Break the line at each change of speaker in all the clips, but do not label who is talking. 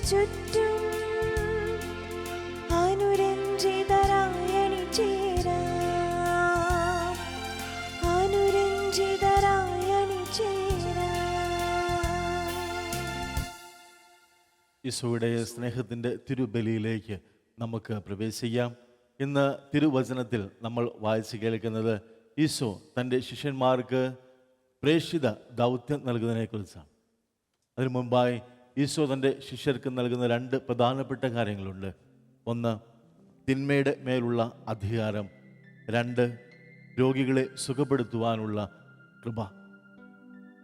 ചുറ്റും അനുരഞ്ജിതരായി അണിചേരാം, അനുരഞ്ജിതരായി അണിചേരാം.
ഈശോയുടെ സ്നേഹത്തിൻ്റെ തിരുബലിയിലേക്ക് നമുക്ക് പ്രവേശിക്കാം. ഇന്ന് തിരുവചനത്തിൽ നമ്മൾ വായിച്ച് കേൾക്കുന്നത് ഈശോ തൻ്റെ ശിഷ്യന്മാർക്ക് പ്രേക്ഷിത ദൗത്യം നൽകുന്നതിനെക്കുറിച്ചാണ്. അതിനു മുമ്പായി ഈശോ തൻ്റെ ശിഷ്യർക്ക് നൽകുന്ന രണ്ട് പ്രധാനപ്പെട്ട കാര്യങ്ങളുണ്ട്. ഒന്ന്, തിന്മയുടെ മേലുള്ള അധികാരം. രണ്ട്, രോഗികളെ സുഖപ്പെടുത്തുവാനുള്ള കൃപ.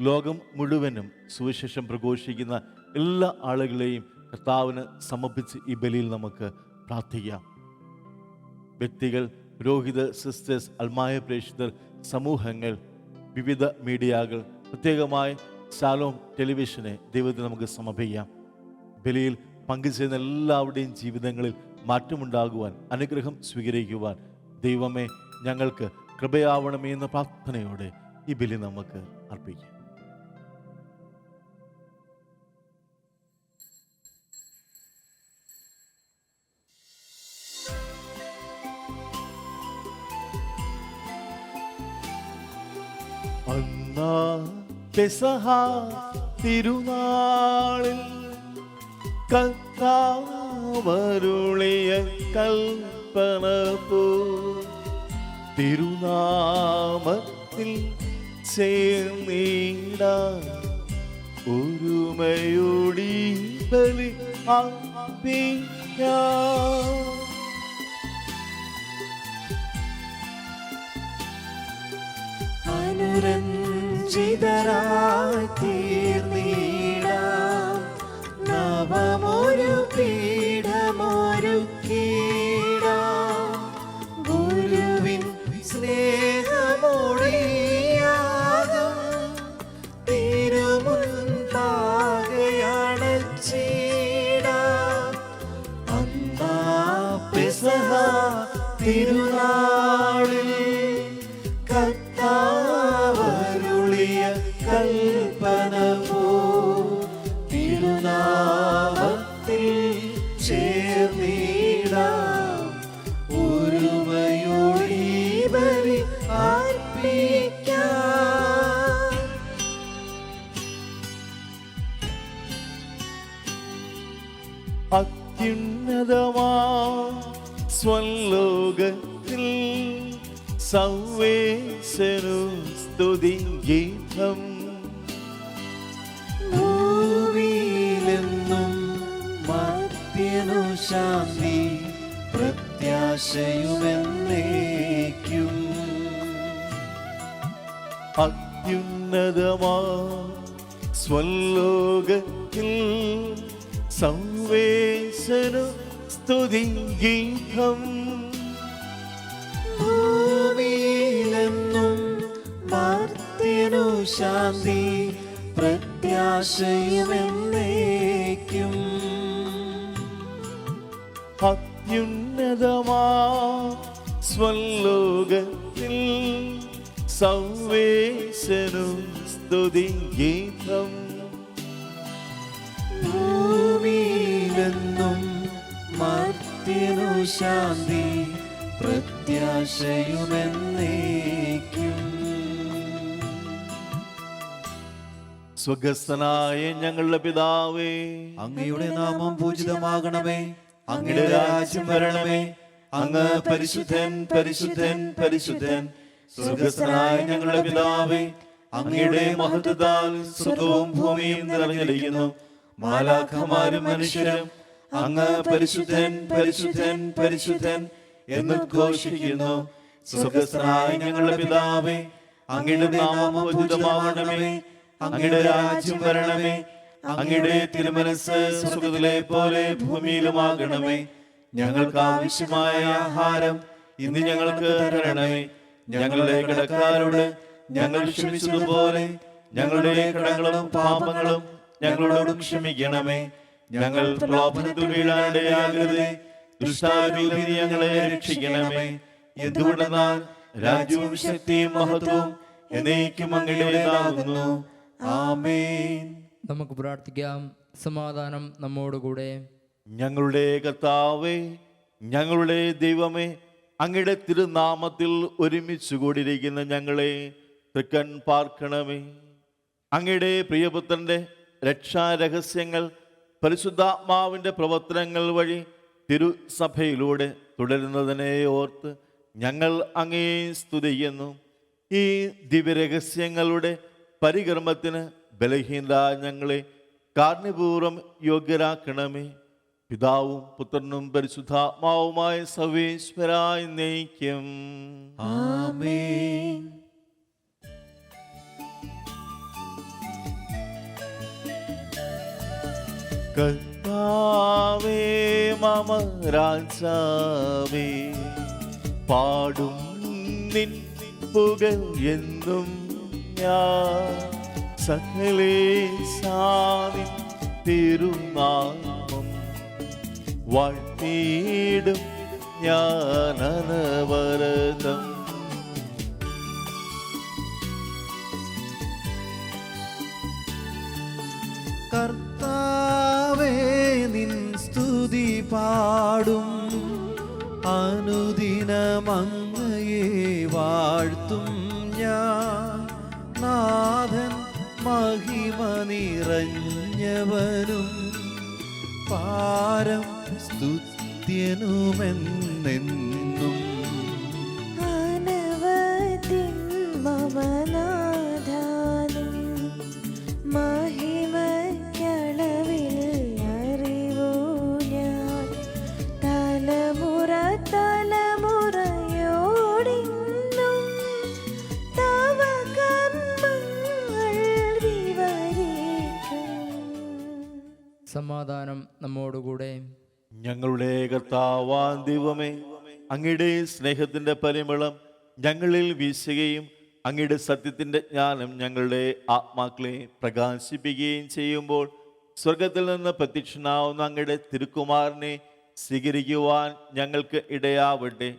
ലോകം മുഴുവനും സുവിശേഷം പ്രഘോഷിക്കുന്ന എല്ലാ ആളുകളെയും കർത്താവിന് സമർപ്പിച്ച് ഈ ബലിയിൽ നമുക്ക് പ്രാർത്ഥിക്കാം. വ്യക്തികൾ, പുരോഹിതർ, സിസ്റ്റേഴ്സ്, അൽമായ പ്രേക്ഷിതർ, സമൂഹങ്ങൾ, വിവിധ മീഡിയകൾ, പ്രത്യേകമായി ശാലോം ടെലിവിഷനെ ദൈവത്തിന് നമുക്ക് സമർപ്പിക്കാം. ബലിയിൽ പങ്കുചേരുന്ന എല്ലാവരുടെയും ജീവിതങ്ങളിൽ മാറ്റമുണ്ടാകുവാൻ, അനുഗ്രഹം സ്വീകരിക്കുവാൻ ദൈവമേ ഞങ്ങൾക്ക് കൃപയാവണമേ എന്ന പ്രാർത്ഥനയോടെ ഈ ബലി നമുക്ക് അർപ്പിക്കാം. അന്നാ പെസഹ തിരുനാളിൽ കർത്താവരുളിയ കൽപ്പന പോ തിരുനാമത്തിൽ ചേർന്നിടാൻ ഒരുമയോടി ബലി അർപ്പിക്കാം.
അനുരഞ്ജിതരായി തീർന്നിടാം, നവമൊരു പീഠമൊരുക്കിടാം. ഗുരുവിൻ സ്നേഹമൊഴിയാകും തിരുമുൻപാകയണച്ചിടാം. അന്നാ പെസഹ തിരുനാളിൽ കർത്താവരുളിയ കൽപ്പന പോ തിരുനാമത്തിൽ ചേർന്നിടാം, ഒരുമയോടി ബലി അർപ്പിക്കാം.
അത്യുന്നതമാ സ്വലോകത്തിൽ സർവേശ്വരനു സ്തുതിഗീതം.
ഭൂമിയിലെന്നും മർത്യനു ശാന്തി, പ്രത്യാശയുമെന്നേക്കും.
അത്യുന്നതമാ സ്വലോകത്തിൽ സർവേശ്വരനു സ്തുതിഗീതം.
ഭൂമിയിലെന്നും മർത്യനു ശാന്തി, പ്രത്യാശയുമെന്നേക്കും.
അത്യുന്നതമാ സ്വലോകത്തിൽ സർവേശ്വരനു സ്തുതിഗീതം.
ഭൂമിയിലെന്നും മർത്യനു ശാന്തി, പ്രത്യാശയുമെന്നേക്കും.
സ്വർഗ്ഗസ്ഥനായ ഞങ്ങളുടെ പിതാവേ,
അങ്ങയുടെ നാമം പൂജിതമാകണമേ, അങ്ങയുടെ രാജ്യം വരണമേ, അങ്ങ് പരിശുദ്ധൻ പരിശുദ്ധൻ പരിശുദ്ധൻ. സ്വർഗ്ഗസ്ഥനായ ഞങ്ങളുടെ പിതാവേ, അങ്ങയുടെ മഹത്വത്താൽ സ്വർഗ്ഗവും ഭൂമിയും നിറഞ്ഞിരിക്കുന്നു. മാലാഖമാരും മനുഷ്യരും അങ്ങ് പരിശുദ്ധൻ പരിശുദ്ധൻ പരിശുദ്ധൻ എന്ന് ഘോഷിക്കുന്നു. സ്വർഗ്ഗസ്ഥനായ ഞങ്ങളുടെ പിതാവേ, അങ്ങയുടെ നാമം പൂജിതമാകണമേ, അങ്ങയുടെ രാജ്യം വരണമേ, അങ്ങയുടെ തിരുമനസ്സ് സ്വർഗ്ഗത്തിലെ പോലെ ഭൂമിയിലുമാകണമേ. ഞങ്ങൾക്ക് ആവശ്യമായ ആഹാരം ഇന്ന് ഞങ്ങൾക്ക് തരണമേ. ഞങ്ങളുടെ കടക്കാരോട് ഞങ്ങൾ ക്ഷമിച്ചതുപോലെ ഞങ്ങളുടെ കടങ്ങളും പാപങ്ങളും ഞങ്ങളോടും ക്ഷമിക്കണമേ. ഞങ്ങൾ പ്രലോഭനത്തിൽ വീഴാനിടയാകരുതേ, ദുഷ്ടാരൂപി ഞങ്ങളെ രക്ഷിക്കണമേ. എന്തുകൊണ്ടെന്നാൽ രാജ്യവും ശക്തിയും മഹത്വവും എന്നേക്കും അങ്ങയുടേതാകുന്നു. ആമേൻ.
നമുക്ക് പ്രാർത്ഥിക്കാം. സമാധാനം നമ്മോടുകൂടെ.
ഞങ്ങളുടെ കർത്താവേ, ഞങ്ങളുടെ ദൈവമേ, അങ്ങയുടെ തിരുനാമത്തിൽ ഒരുമിച്ച് കൂടിയിരിക്കുന്ന ഞങ്ങളെ തൃക്കൺ പാർക്കണമേ. അങ്ങയുടെ പ്രിയപുത്രന്റെ രക്ഷാരഹസ്യങ്ങൾ പരിശുദ്ധാത്മാവിൻ്റെ പ്രവർത്തനങ്ങൾ വഴി തിരുസഭയിലൂടെ തുടരുന്നതിനെ ഓർത്ത് ഞങ്ങൾ അങ്ങയെ സ്തുതിക്കുന്നു. ഈ ദിവ്യരഹസ്യങ്ങളുടെ പരികർമ്മത്തിന് ബലഹീനരായ ഞങ്ങളെ കാരുണ്യപൂർവ്വം യോഗ്യരാക്കണമേ. പിതാവും പുത്രനും പരിശുദ്ധാത്മാവുമായ സർവേശ്വരായി നയിക്കും.
ആമേൻ.
കർത്താവേ മമ രാജാവേ, പാടും നിൻ പുകഴ് എന്നും ഞാൻ. സകലേശാനിൻ തിരുനാമം വാഴ്ത്തിയിടും ഞാൻ അനവരതം.
കർത്താവേ നിൻ സ്തുതി പാടും, അനുദിനമങ്ങയെ വാഴ്ത്തും ഞാൻ. നാഥൻ മഹിമ നിറഞ്ഞവനും പാരം സ്തുത്യനുമെന്നെന്നും.
അനവധിൻ മമനാഥാനും മഹിമയ്ക്കളവിൽ അറിവു ഞാൻ. തലമുറ തലമുറയോടിന്നും തവ കർമ്മങ്ങൾ വിവരിക്കും.
സമാധാനം നമ്മോടുകൂടെ.
ഞങ്ങളുടെ കർത്താവാം ദൈവമേ, അങ്ങയുടെ സ്നേഹത്തിൻ്റെ പരിമളം ഞങ്ങളിൽ വീശുകയും അങ്ങയുടെ സത്യത്തിൻ്റെ ജ്ഞാനം ഞങ്ങളുടെ ആത്മാക്കളെ പ്രകാശിപ്പിക്കുകയും ചെയ്യുമ്പോൾ സ്വർഗത്തിൽ നിന്ന് പ്രത്യക്ഷനാവുന്ന അങ്ങയുടെ തിരുക്കുമാരനെ സ്വീകരിക്കുവാൻ ഞങ്ങൾക്ക് ഇടയാവട്ടെ.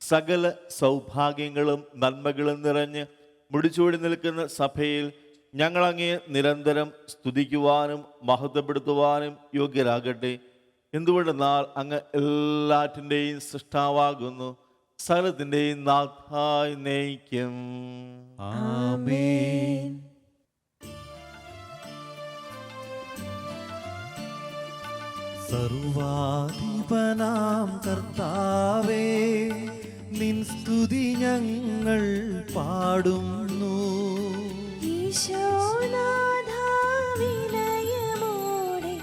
സകല സൗഭാഗ്യങ്ങളും നന്മകളും നിറഞ്ഞ് മുടിച്ചൂടി നിൽക്കുന്ന സഭയിൽ ഞങ്ങൾ അങ്ങയെ നിരന്തരം സ്തുതിക്കുവാനും മഹത്വപ്പെടുത്തുവാനും യോഗ്യരാകട്ടെ. എന്തുകൊണ്ടെന്നാൽ അങ്ങ് എല്ലാറ്റിൻ്റെയും സൃഷ്ടാവാകുന്നു, സകലത്തിൻ്റെയും നാഥായി നയിക്കും.
ആമേൻ. സർവാധിപനാം കർത്താവേ, നിൻ സ്തുതി ഞങ്ങൾ പാടുന്നു.
ഈശോനാഥാ വിനയമോടെ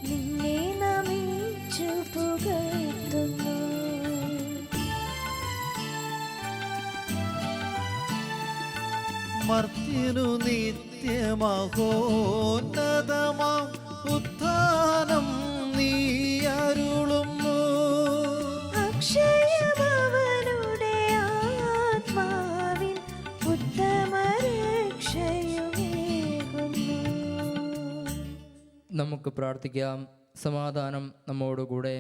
നിന്നെ നമിച്ചു പുകഴ്ത്തുന്നു.
മർത്യനു നിത്യമഹോന്നതമാം ഉത്ഥാനം നീ അരുളുന്നു.
അക്ഷയമവനുടെ ആത്മാവിൻ ഉത്തമരക്ഷയുമേകുന്നു.
നമുക്ക് പ്രാർത്ഥിക്കാം. സമാധാനം നമ്മോടുകൂടെ.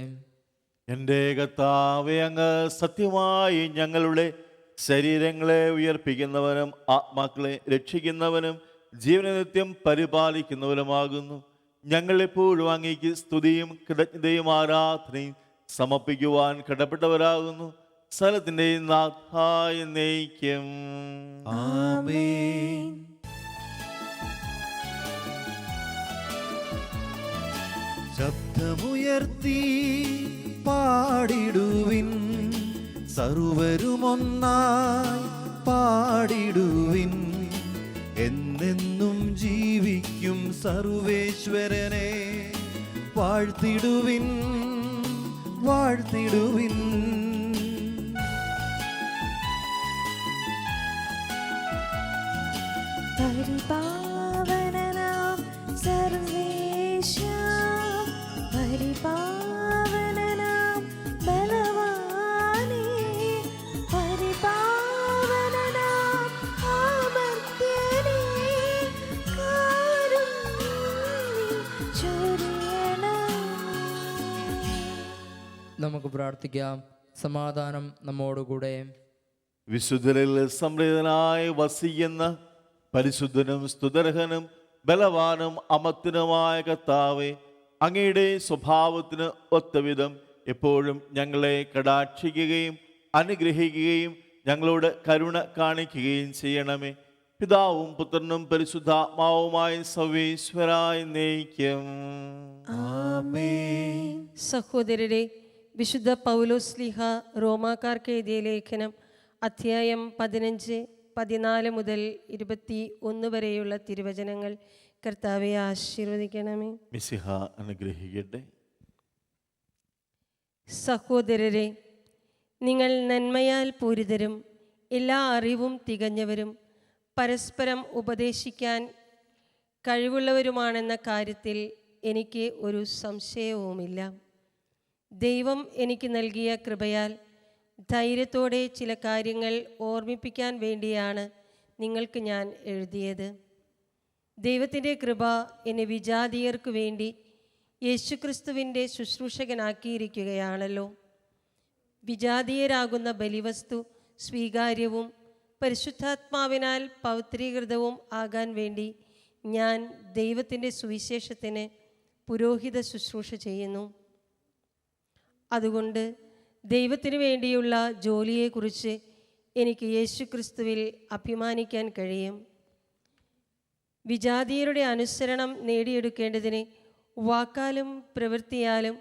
എൻ്റെ കർത്താവേ, അങ്ങ് സത്യമായി ഞങ്ങളുടെ ശരീരങ്ങളെ ഉയർപ്പിക്കുന്നവനും ആത്മാക്കളെ രക്ഷിക്കുന്നവനും ജീവനെ നിത്യം പരിപാലിക്കുന്നവനുമാകുന്നു. ഞങ്ങളെപ്പോഴും അങ്ങേക്ക് സ്തുതിയും കൃതജ്ഞതയും ആരാധനയും സമർപ്പിക്കുവാൻ കടപ്പെട്ടവരാകുന്നു. സ്ഥലത്തിൻ്റെയും നാഥായി നയിക്കും.
ആമേൻ. ശബ്ദമുയർത്തി പാടിടുവിൻ, സർവരുമൊന്നായി പാടിടുവിൻ. എന്നെന്നും ജീവിക്കും സർവേശ്വരനെ വാഴ്ത്തിടുവിൻ, വാഴ്ത്തിടുവിൻ.
പരിപാവനനാം സർവേശ, പരിപാവനനാം ബലവാനേ, പരിപാവനനാം അമർത്യനേ, കാരുണ്യം ചൊരിയണമേ.
നമുക്ക് പ്രാർത്ഥിക്കാം. സമാധാനം നമ്മോടുകൂടെ.
വിശുദ്ധരിൽ സംപ്രീതനായി വസിക്കുന്ന പരിശുദ്ധനും സ്തുതർഹനും ബലവാനും അമർത്തിനുമായ കർത്താവേ, അങ്ങയുടെ സ്വഭാവത്തിന് ഒത്തവിധം എപ്പോഴും ഞങ്ങളെ കടാക്ഷിക്കുകയും അനുഗ്രഹിക്കുകയും ഞങ്ങളോട് കരുണ കാണിക്കുകയും ചെയ്യണമേ. പിതാവും പുത്രനും പരിശുദ്ധാത്മാവുമായ സർവേശ്വരായ നയിക്കും.
ആമേൻ.
സഹോദരരെ, വിശുദ്ധ പൗലോസ്ലീഹ റോമാക്കാർക്ക് എഴുതിയ ലേഖനം അധ്യായം 15, 14 മുതൽ 21 വരെയുള്ള തിരുവചനങ്ങൾ കർത്താവെ ആശീർവദിക്കണമേ.
മിശിഹ അനുഗ്രഹിക്കട്ടെ.
സഹോദരരെ, നിങ്ങൾ നന്മയാൽ പൂരിതരും എല്ലാ അറിവും തികഞ്ഞവരും പരസ്പരം ഉപദേശിക്കാൻ കഴിവുള്ളവരുമാണെന്ന കാര്യത്തിൽ എനിക്ക് ഒരു സംശയവുമില്ല. ദൈവം എനിക്ക് നൽകിയ കൃപയാൽ ധൈര്യത്തോടെ ചില കാര്യങ്ങൾ ഓർമ്മിപ്പിക്കാൻ വേണ്ടിയാണ് നിങ്ങൾക്ക് ഞാൻ എഴുതിയത്. ദൈവത്തിൻ്റെ കൃപ എന്നെ വിജാതീയർക്കു വേണ്ടി യേശുക്രിസ്തുവിൻ്റെ ശുശ്രൂഷകനാക്കിയിരിക്കുകയാണല്ലോ. വിജാതീയരാകുന്ന ബലിവസ്തു സ്വീകാര്യവും പരിശുദ്ധാത്മാവിനാൽ പൗത്രീകൃതവും ആകാൻ വേണ്ടി ഞാൻ ദൈവത്തിൻ്റെ സുവിശേഷത്തിന് പുരോഹിത ശുശ്രൂഷ ചെയ്യുന്നു. അതുകൊണ്ട് ദൈവത്തിനു വേണ്ടിയുള്ള ജോലിയെക്കുറിച്ച് എനിക്ക് യേശുക്രിസ്തുവിൽ അഭിമാനിക്കാൻ കഴിയും. വിജാതീയരുടെ അനുസരണം നേടിയെടുക്കേണ്ടതിന് വാക്കാലും പ്രവൃത്തിയാലും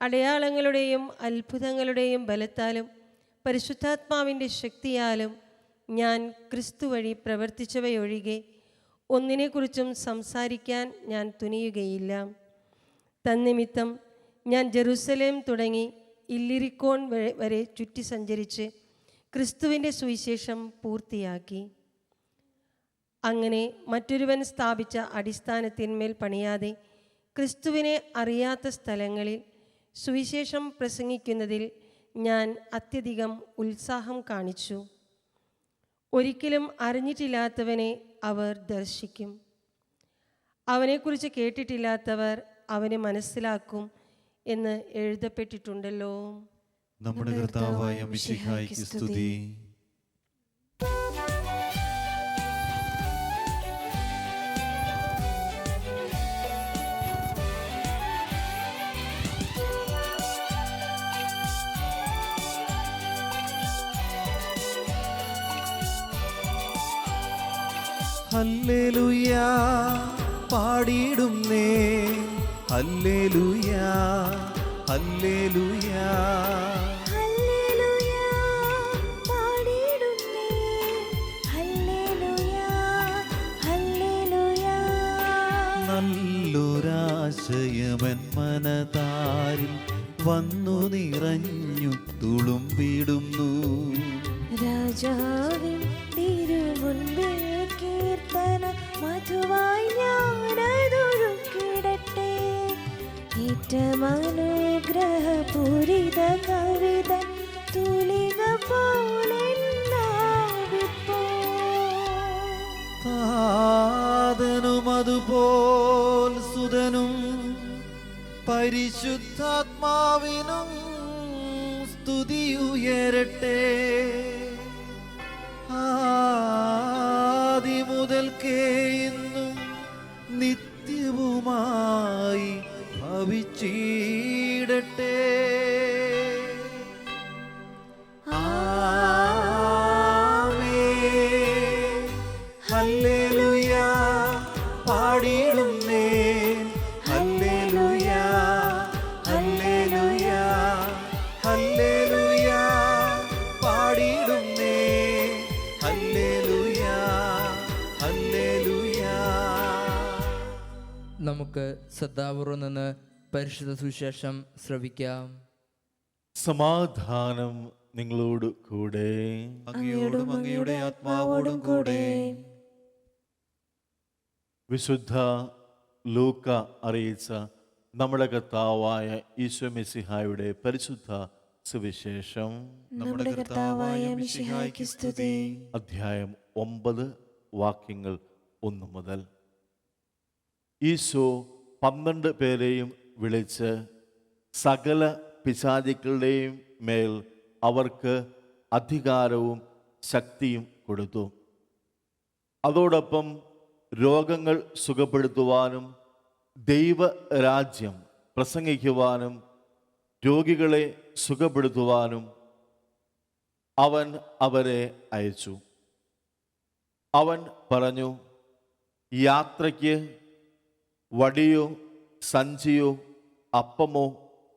അടയാളങ്ങളുടെയും അത്ഭുതങ്ങളുടെയും ബലത്താലും പരിശുദ്ധാത്മാവിൻ്റെ ശക്തിയാലും ഞാൻ ക്രിസ്തു വഴി പ്രവർത്തിച്ചവയൊഴികെ ഒന്നിനെക്കുറിച്ചും സംസാരിക്കാൻ ഞാൻ തുനിയുകയില്ല. തന്നിമിത്തം ഞാൻ ജെറുസലേം തുടങ്ങി ഇല്ലിരിക്കോൺ വരെ ചുറ്റി സഞ്ചരിച്ച് ക്രിസ്തുവിൻ്റെ സുവിശേഷം പൂർത്തിയാക്കി. അങ്ങനെ മറ്റൊരുവൻ സ്ഥാപിച്ച അടിസ്ഥാനത്തിന്മേൽ പണിയാതെ ക്രിസ്തുവിനെ അറിയാത്ത സ്ഥലങ്ങളിൽ സുവിശേഷം പ്രസംഗിക്കുന്നതിൽ ഞാൻ അത്യധികം ഉത്സാഹം കാണിച്ചു. ഒരിക്കലും അറിഞ്ഞിട്ടില്ലാത്തവനെ അവർ ദർശിക്കും, അവനെക്കുറിച്ച് കേട്ടിട്ടില്ലാത്തവർ അവനെ മനസ്സിലാക്കും എന്ന് എഴുതപ്പെട്ടിട്ടുണ്ടല്ലോ.
നമ്മുടെ കർത്താവായ മിശിഹായ്ക്ക് സ്തുതി.
ഹല്ലേലൂയ പാടിയിടുന്നേ, ഹല്ലേലൂയ ഹല്ലേലൂയ.
ഹല്ലേലൂയ പാടിയിടുന്നേ, ഹല്ലേലൂയ ഹല്ലേലൂയ.
നല്ലൊരാശയമൻ മനതാരിൽ വന്നു നിറഞ്ഞു തുളുമ്പിടുന്നു.
രാജാവിൻ തിരുമുൻപിൽ കീർത്തന മധുവായി ഞാനതൊഴുക്കിടട്ടെ. ഏറ്റമനുഗ്രഹപൂരിത കവിത തുലിക പോലെ
താതനും അതുപോൽ സുതനും പരിശുദ്ധാത്മാവിനും സ്തുതിയുയരട്ടെ. ആദിമുതൽക്കേ ഇന്നും നിത്യവുമായി ഭവിച്ചിടട്ടെ. ആമേൻ. ഹല്ലേലൂയ പാടിയിടുന്നേ, ഹല്ലേലൂയ ഹല്ലേലൂയ ഹല്ലേലൂയ പാടിയിടുന്നേ, ഹല്ലേലൂയ ഹല്ലേലൂയ.
നമുക്ക് ശ്രദ്ധാപൂർവം നിന്ന് പരിശുദ്ധ സുവിശേഷം ശ്രവിക്കാം.
സമാധാനം നിങ്ങളോട് കൂടെ.
അങ്ങയോടും അങ്ങയുടെ ആത്മാവോടും കൂടെ.
വിശുദ്ധ ലൂക്ക അറിയിച്ച നമ്മുടെ കർത്താവായ ഈശോ മിശിഹായുടെ പരിശുദ്ധ സുവിശേഷം
നമ്മുടെ കർത്താവായ മിശിഹായ്ക്ക് സ്തുതി.
അധ്യായം 9 വാക്യങ്ങൾ 1 മുതൽ. ഈശോ 12 പേരെയും വിളിച്ച് സകല പിശാചുക്കളുടെയും മേൽ അവർക്ക് അധികാരവും ശക്തിയും കൊടുത്തു. അതോടൊപ്പം രോഗങ്ങൾ സുഖപ്പെടുത്തുവാനും ദൈവരാജ്യം പ്രസംഗിക്കുവാനും രോഗികളെ സുഖപ്പെടുത്തുവാനും അവൻ അവരെ അയച്ചു. അവൻ പറഞ്ഞു, യാത്രയ്ക്ക് വടിയോ സഞ്ചിയോ അപ്പമോ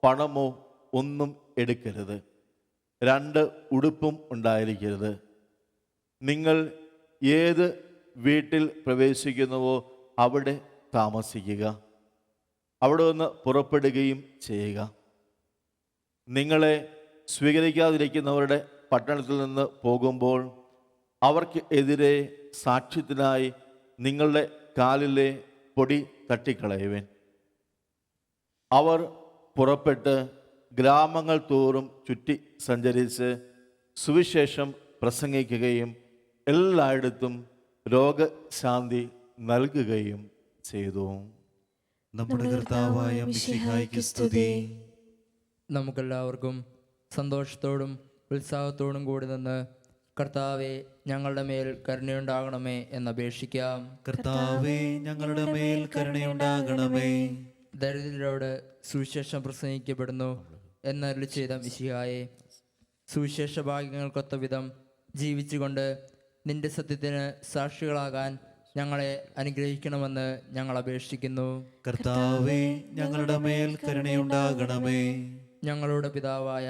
പണമോ ഒന്നും എടുക്കരുത്. 2 ഉടുപ്പും ഉണ്ടായിരിക്കരുത്. നിങ്ങൾ ഏത് വീട്ടിൽ പ്രവേശിക്കുന്നുവോ അവിടെ താമസിക്കുക. അവിടെ നിന്ന് പുറപ്പെടുകയും ചെയ്യുക. നിങ്ങളെ സ്വീകരിക്കാതിരിക്കുന്നവരുടെ പട്ടണത്തിൽ നിന്ന് പോകുമ്പോൾ അവർക്ക് എതിരെ സാക്ഷ്യത്തിനായി നിങ്ങളുടെ കാലിലെ പൊടി തട്ടിക്കളയുവേൻ. അവർ പുറപ്പെട്ട് ഗ്രാമങ്ങൾ തോറും ചുറ്റി സഞ്ചരിച്ച് സുവിശേഷം പ്രസംഗിക്കുകയും എല്ലായിടത്തും രോഗശാന്തി നൽകുകയും ചെയ്തു.
നമ്മുടെ കർത്താവായ മിശിഹായ്ക്ക് സ്തുതി.
നമുക്കെല്ലാവർക്കും സന്തോഷത്തോടും ഉത്സാഹത്തോടും കൂടി നിന്ന് കർത്താവെ ഞങ്ങളുടെ മേൽ കരുണയുണ്ടാകണമേ എന്നപേക്ഷിക്കാം.
കർത്താവേ, ഞങ്ങളുടെ മേൽ കരുണയുണ്ടാകണമേ.
ദരിദ്രരോട് സുവിശേഷം പ്രസംഗിക്കപ്പെടുന്നു എന്നരുളി ചെയ്ത മിശിഹായെ, സുവിശേഷ ഭാഗ്യങ്ങൾക്കൊത്ത വിധം ജീവിച്ചുകൊണ്ട് നിന്റെ സത്യത്തിന് സാക്ഷികളാകാൻ ഞങ്ങളെ അനുഗ്രഹിക്കണമെന്ന് ഞങ്ങൾ അപേക്ഷിക്കുന്നു.
കർത്താവേ, ഞങ്ങളുടെ മേൽ കരുണയുണ്ടാകണമേ.
ഞങ്ങളുടെ പിതാവായ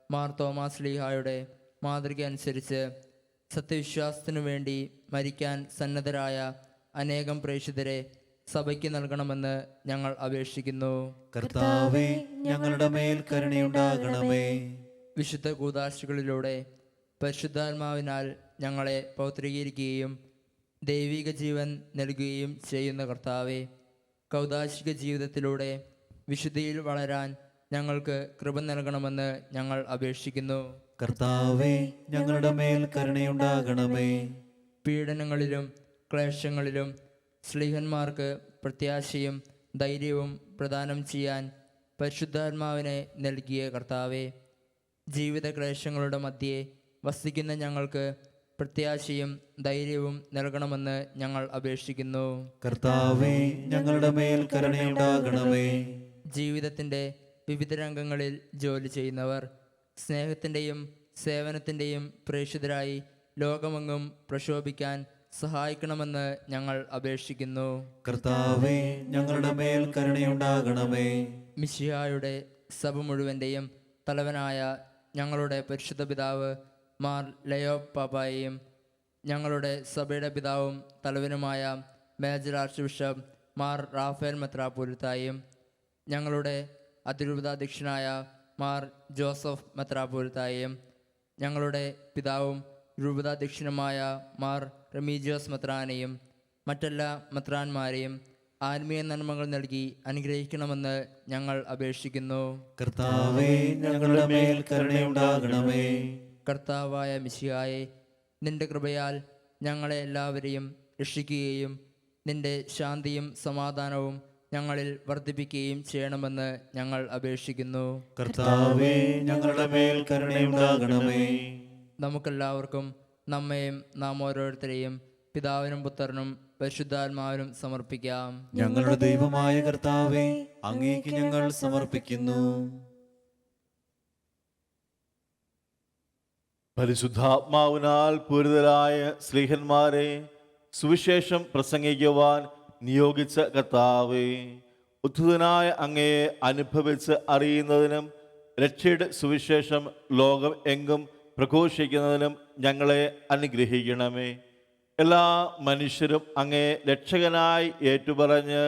മാർ തോമാസ് ശ്ലീഹായുടെ മാതൃക അനുസരിച്ച് സത്യവിശ്വാസത്തിനു വേണ്ടി മരിക്കാൻ സന്നദ്ധരായ അനേകം പ്രേക്ഷിതരെ സഭയ്ക്ക് നൽകണമെന്ന് ഞങ്ങൾ അപേക്ഷിക്കുന്നു.
കർത്താവേ, ഞങ്ങളുടെ മേൽ കരുണയുണ്ടാകണമേ.
വിശുദ്ധ കൂദാശകളിലൂടെ പരിശുദ്ധാത്മാവിനാൽ ഞങ്ങളെ പൗത്രീകരിക്കുകയും ദൈവിക ജീവൻ നൽകുകയും ചെയ്യുന്ന കർത്താവെ, കൗദാശിക ജീവിതത്തിലൂടെ വിശുദ്ധിയിൽ വളരാൻ ഞങ്ങൾക്ക് കൃപ നൽകണമെന്ന് ഞങ്ങൾ അപേക്ഷിക്കുന്നു.
കർത്താവേ, ഞങ്ങളുടെ മേൽ കരുണയുണ്ടാകണമേ.
പീഡനങ്ങളിലും ക്ലേശങ്ങളിലും ശ്ലീഹന്മാർക്ക് പ്രത്യാശയും ധൈര്യവും പ്രദാനം ചെയ്യാൻ പരിശുദ്ധാത്മാവിനെ നൽകിയ കർത്താവെ, ജീവിത ക്ലേശങ്ങളുടെ മധ്യേ വസിക്കുന്ന ഞങ്ങൾക്ക് പ്രത്യാശയും ധൈര്യവും നൽകണമെന്ന് ഞങ്ങൾ അപേക്ഷിക്കുന്നു.
കർത്താവേ, ഞങ്ങളുടെ മേൽ കരുണയുണ്ടാകണമേ.
ജീവിതത്തിൻ്റെ വിവിധ രംഗങ്ങളിൽ ജോലി ചെയ്യുന്നവർ സ്നേഹത്തിൻ്റെയും സേവനത്തിൻ്റെയും പ്രേക്ഷിതരായി ലോകമെങ്ങും പ്രശോഭിക്കാൻ സഹായിക്കണമെന്ന് ഞങ്ങൾ അപേക്ഷിക്കുന്നു.
കർത്താവേ, ഞങ്ങളുടെ മേൽ കരുണയുണ്ടാകണമേ.
മിശിഹായുടെ സഭ മുഴുവൻ്റെയും തലവനായ ഞങ്ങളുടെ പരിശുദ്ധ പിതാവ് മാർ ലയോ പാപ്പായെയും ഞങ്ങളുടെ സഭയുടെ പിതാവും തലവനുമായ major archbishop Mar Raphael മെത്രാപ്പോലിത്തായും ഞങ്ങളുടെ അതിരൂപതാധ്യക്ഷനായ മാർ ജോസഫ് മെത്രാപ്പോലിത്തായും ഞങ്ങളുടെ പിതാവും രൂപതാധ്യക്ഷനുമായ മാർ റെമീജിയോസ് മെത്രാനെയും മറ്റെല്ലാ മെത്രാന്മാരെയും ആത്മീയ നന്മകൾ നൽകി അനുഗ്രഹിക്കണമെന്ന് ഞങ്ങൾ അപേക്ഷിക്കുന്നു.
കർത്താവേ, ഞങ്ങളുടെ മേൽ കരുണയുണ്ടാകണമേ.
കർത്താവായ മിശിഹായെ, നിന്റെ കൃപയാൽ ഞങ്ങളെ എല്ലാവരെയും രക്ഷിക്കുകയും നിന്റെ ശാന്തിയും സമാധാനവും ഞങ്ങളിൽ വർദ്ധിപ്പിക്കുകയും ചെയ്യണമെന്ന് ഞങ്ങൾ അപേക്ഷിക്കുന്നു.
കർത്താവേ, ഞങ്ങളുടെ മേൽ കരുണയുണ്ടാകണമേ.
നമുക്കെല്ലാവർക്കും നമ്മയും നാം ഓരോരുത്തരെയും പിതാവിനും പുത്രനും പരിശുദ്ധാത്മാവിനും സമർപ്പിക്കാം.
ഞങ്ങളുടെ ദൈവമായ കർത്താവേ, അങ്ങേക്ക് ഞങ്ങൾ സമർപ്പിക്കുന്നു.
പരിശുദ്ധാത്മാവിനാൽ പൂരിതരായ സ്ലീഹന്മാരെ സുവിശേഷം പ്രസംഗിക്കുവാൻ നിയോഗിച്ച കർത്താവേ, ഉദ്ധിതനായ അങ്ങയെ അനുഭവിച്ച് അറിയുന്നതിനും രക്ഷയുടെ സുവിശേഷം ലോകം എങ്ങും പ്രഘോഷിക്കുന്നതിനും ഞങ്ങളെ അനുഗ്രഹിക്കണമേ. എല്ലാ മനുഷ്യരും അങ്ങയെ രക്ഷകനായി ഏറ്റുപറഞ്ഞ്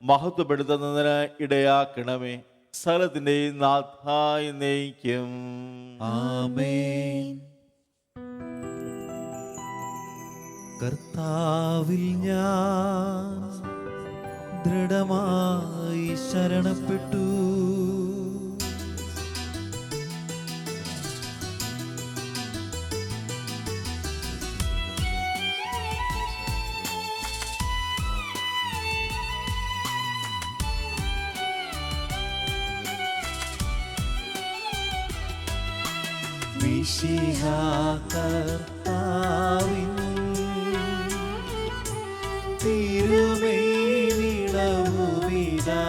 മഹത്വപ്പെടുത്തുന്നതിന് ഇടയാക്കണമേ. സകലത്തിൻ്റെയും നാഥായി നയിക്കും.
ആമേൻ. കർത്താവിൽ ഞാൻ ദൃഢമായി ശരണപ്പെട്ടു. കർത്താവിൻ ഇതാ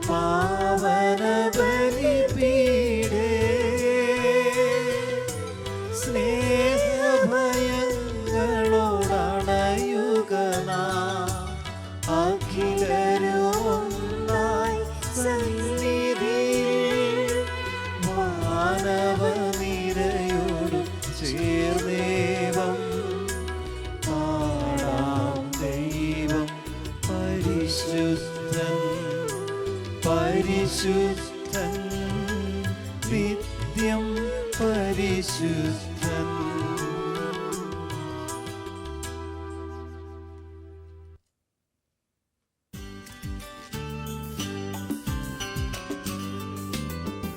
പാവന ബലിപീഠേ സ്നേഹഭയങ്ങളോടണയുക നാം അഖിലരുമൊന്നായി സന്നിധിയിൽ മാനവനിരയോട് ചേർന്നേവം പാടാം ദൈവം പരിശുദ്ധൻ പരിശുദ്ധൻ നിത്യം പരിശുദ്ധൻ.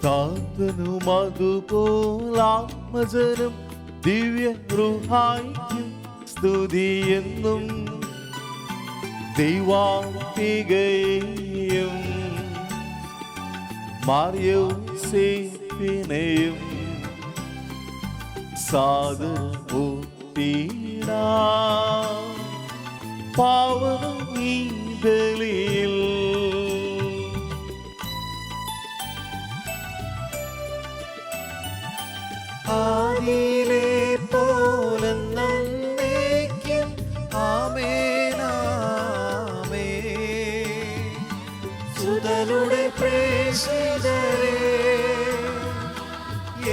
താതനും അതുപോലാത്മജനും ദിവ്യ റുഹായിക്കും സ്തുതിയെന്നും ദൈവാംബികയെയും മാർയോസേപ്പിനെയും സാദരമൂർത്തിയിടാം പാവനം ഈ ബലിയിൽ.
ആദിയിലെ പോലെന്നേക്കും ആമേനാമേൻ. സുതനുടെ പ്രേഷിതരേ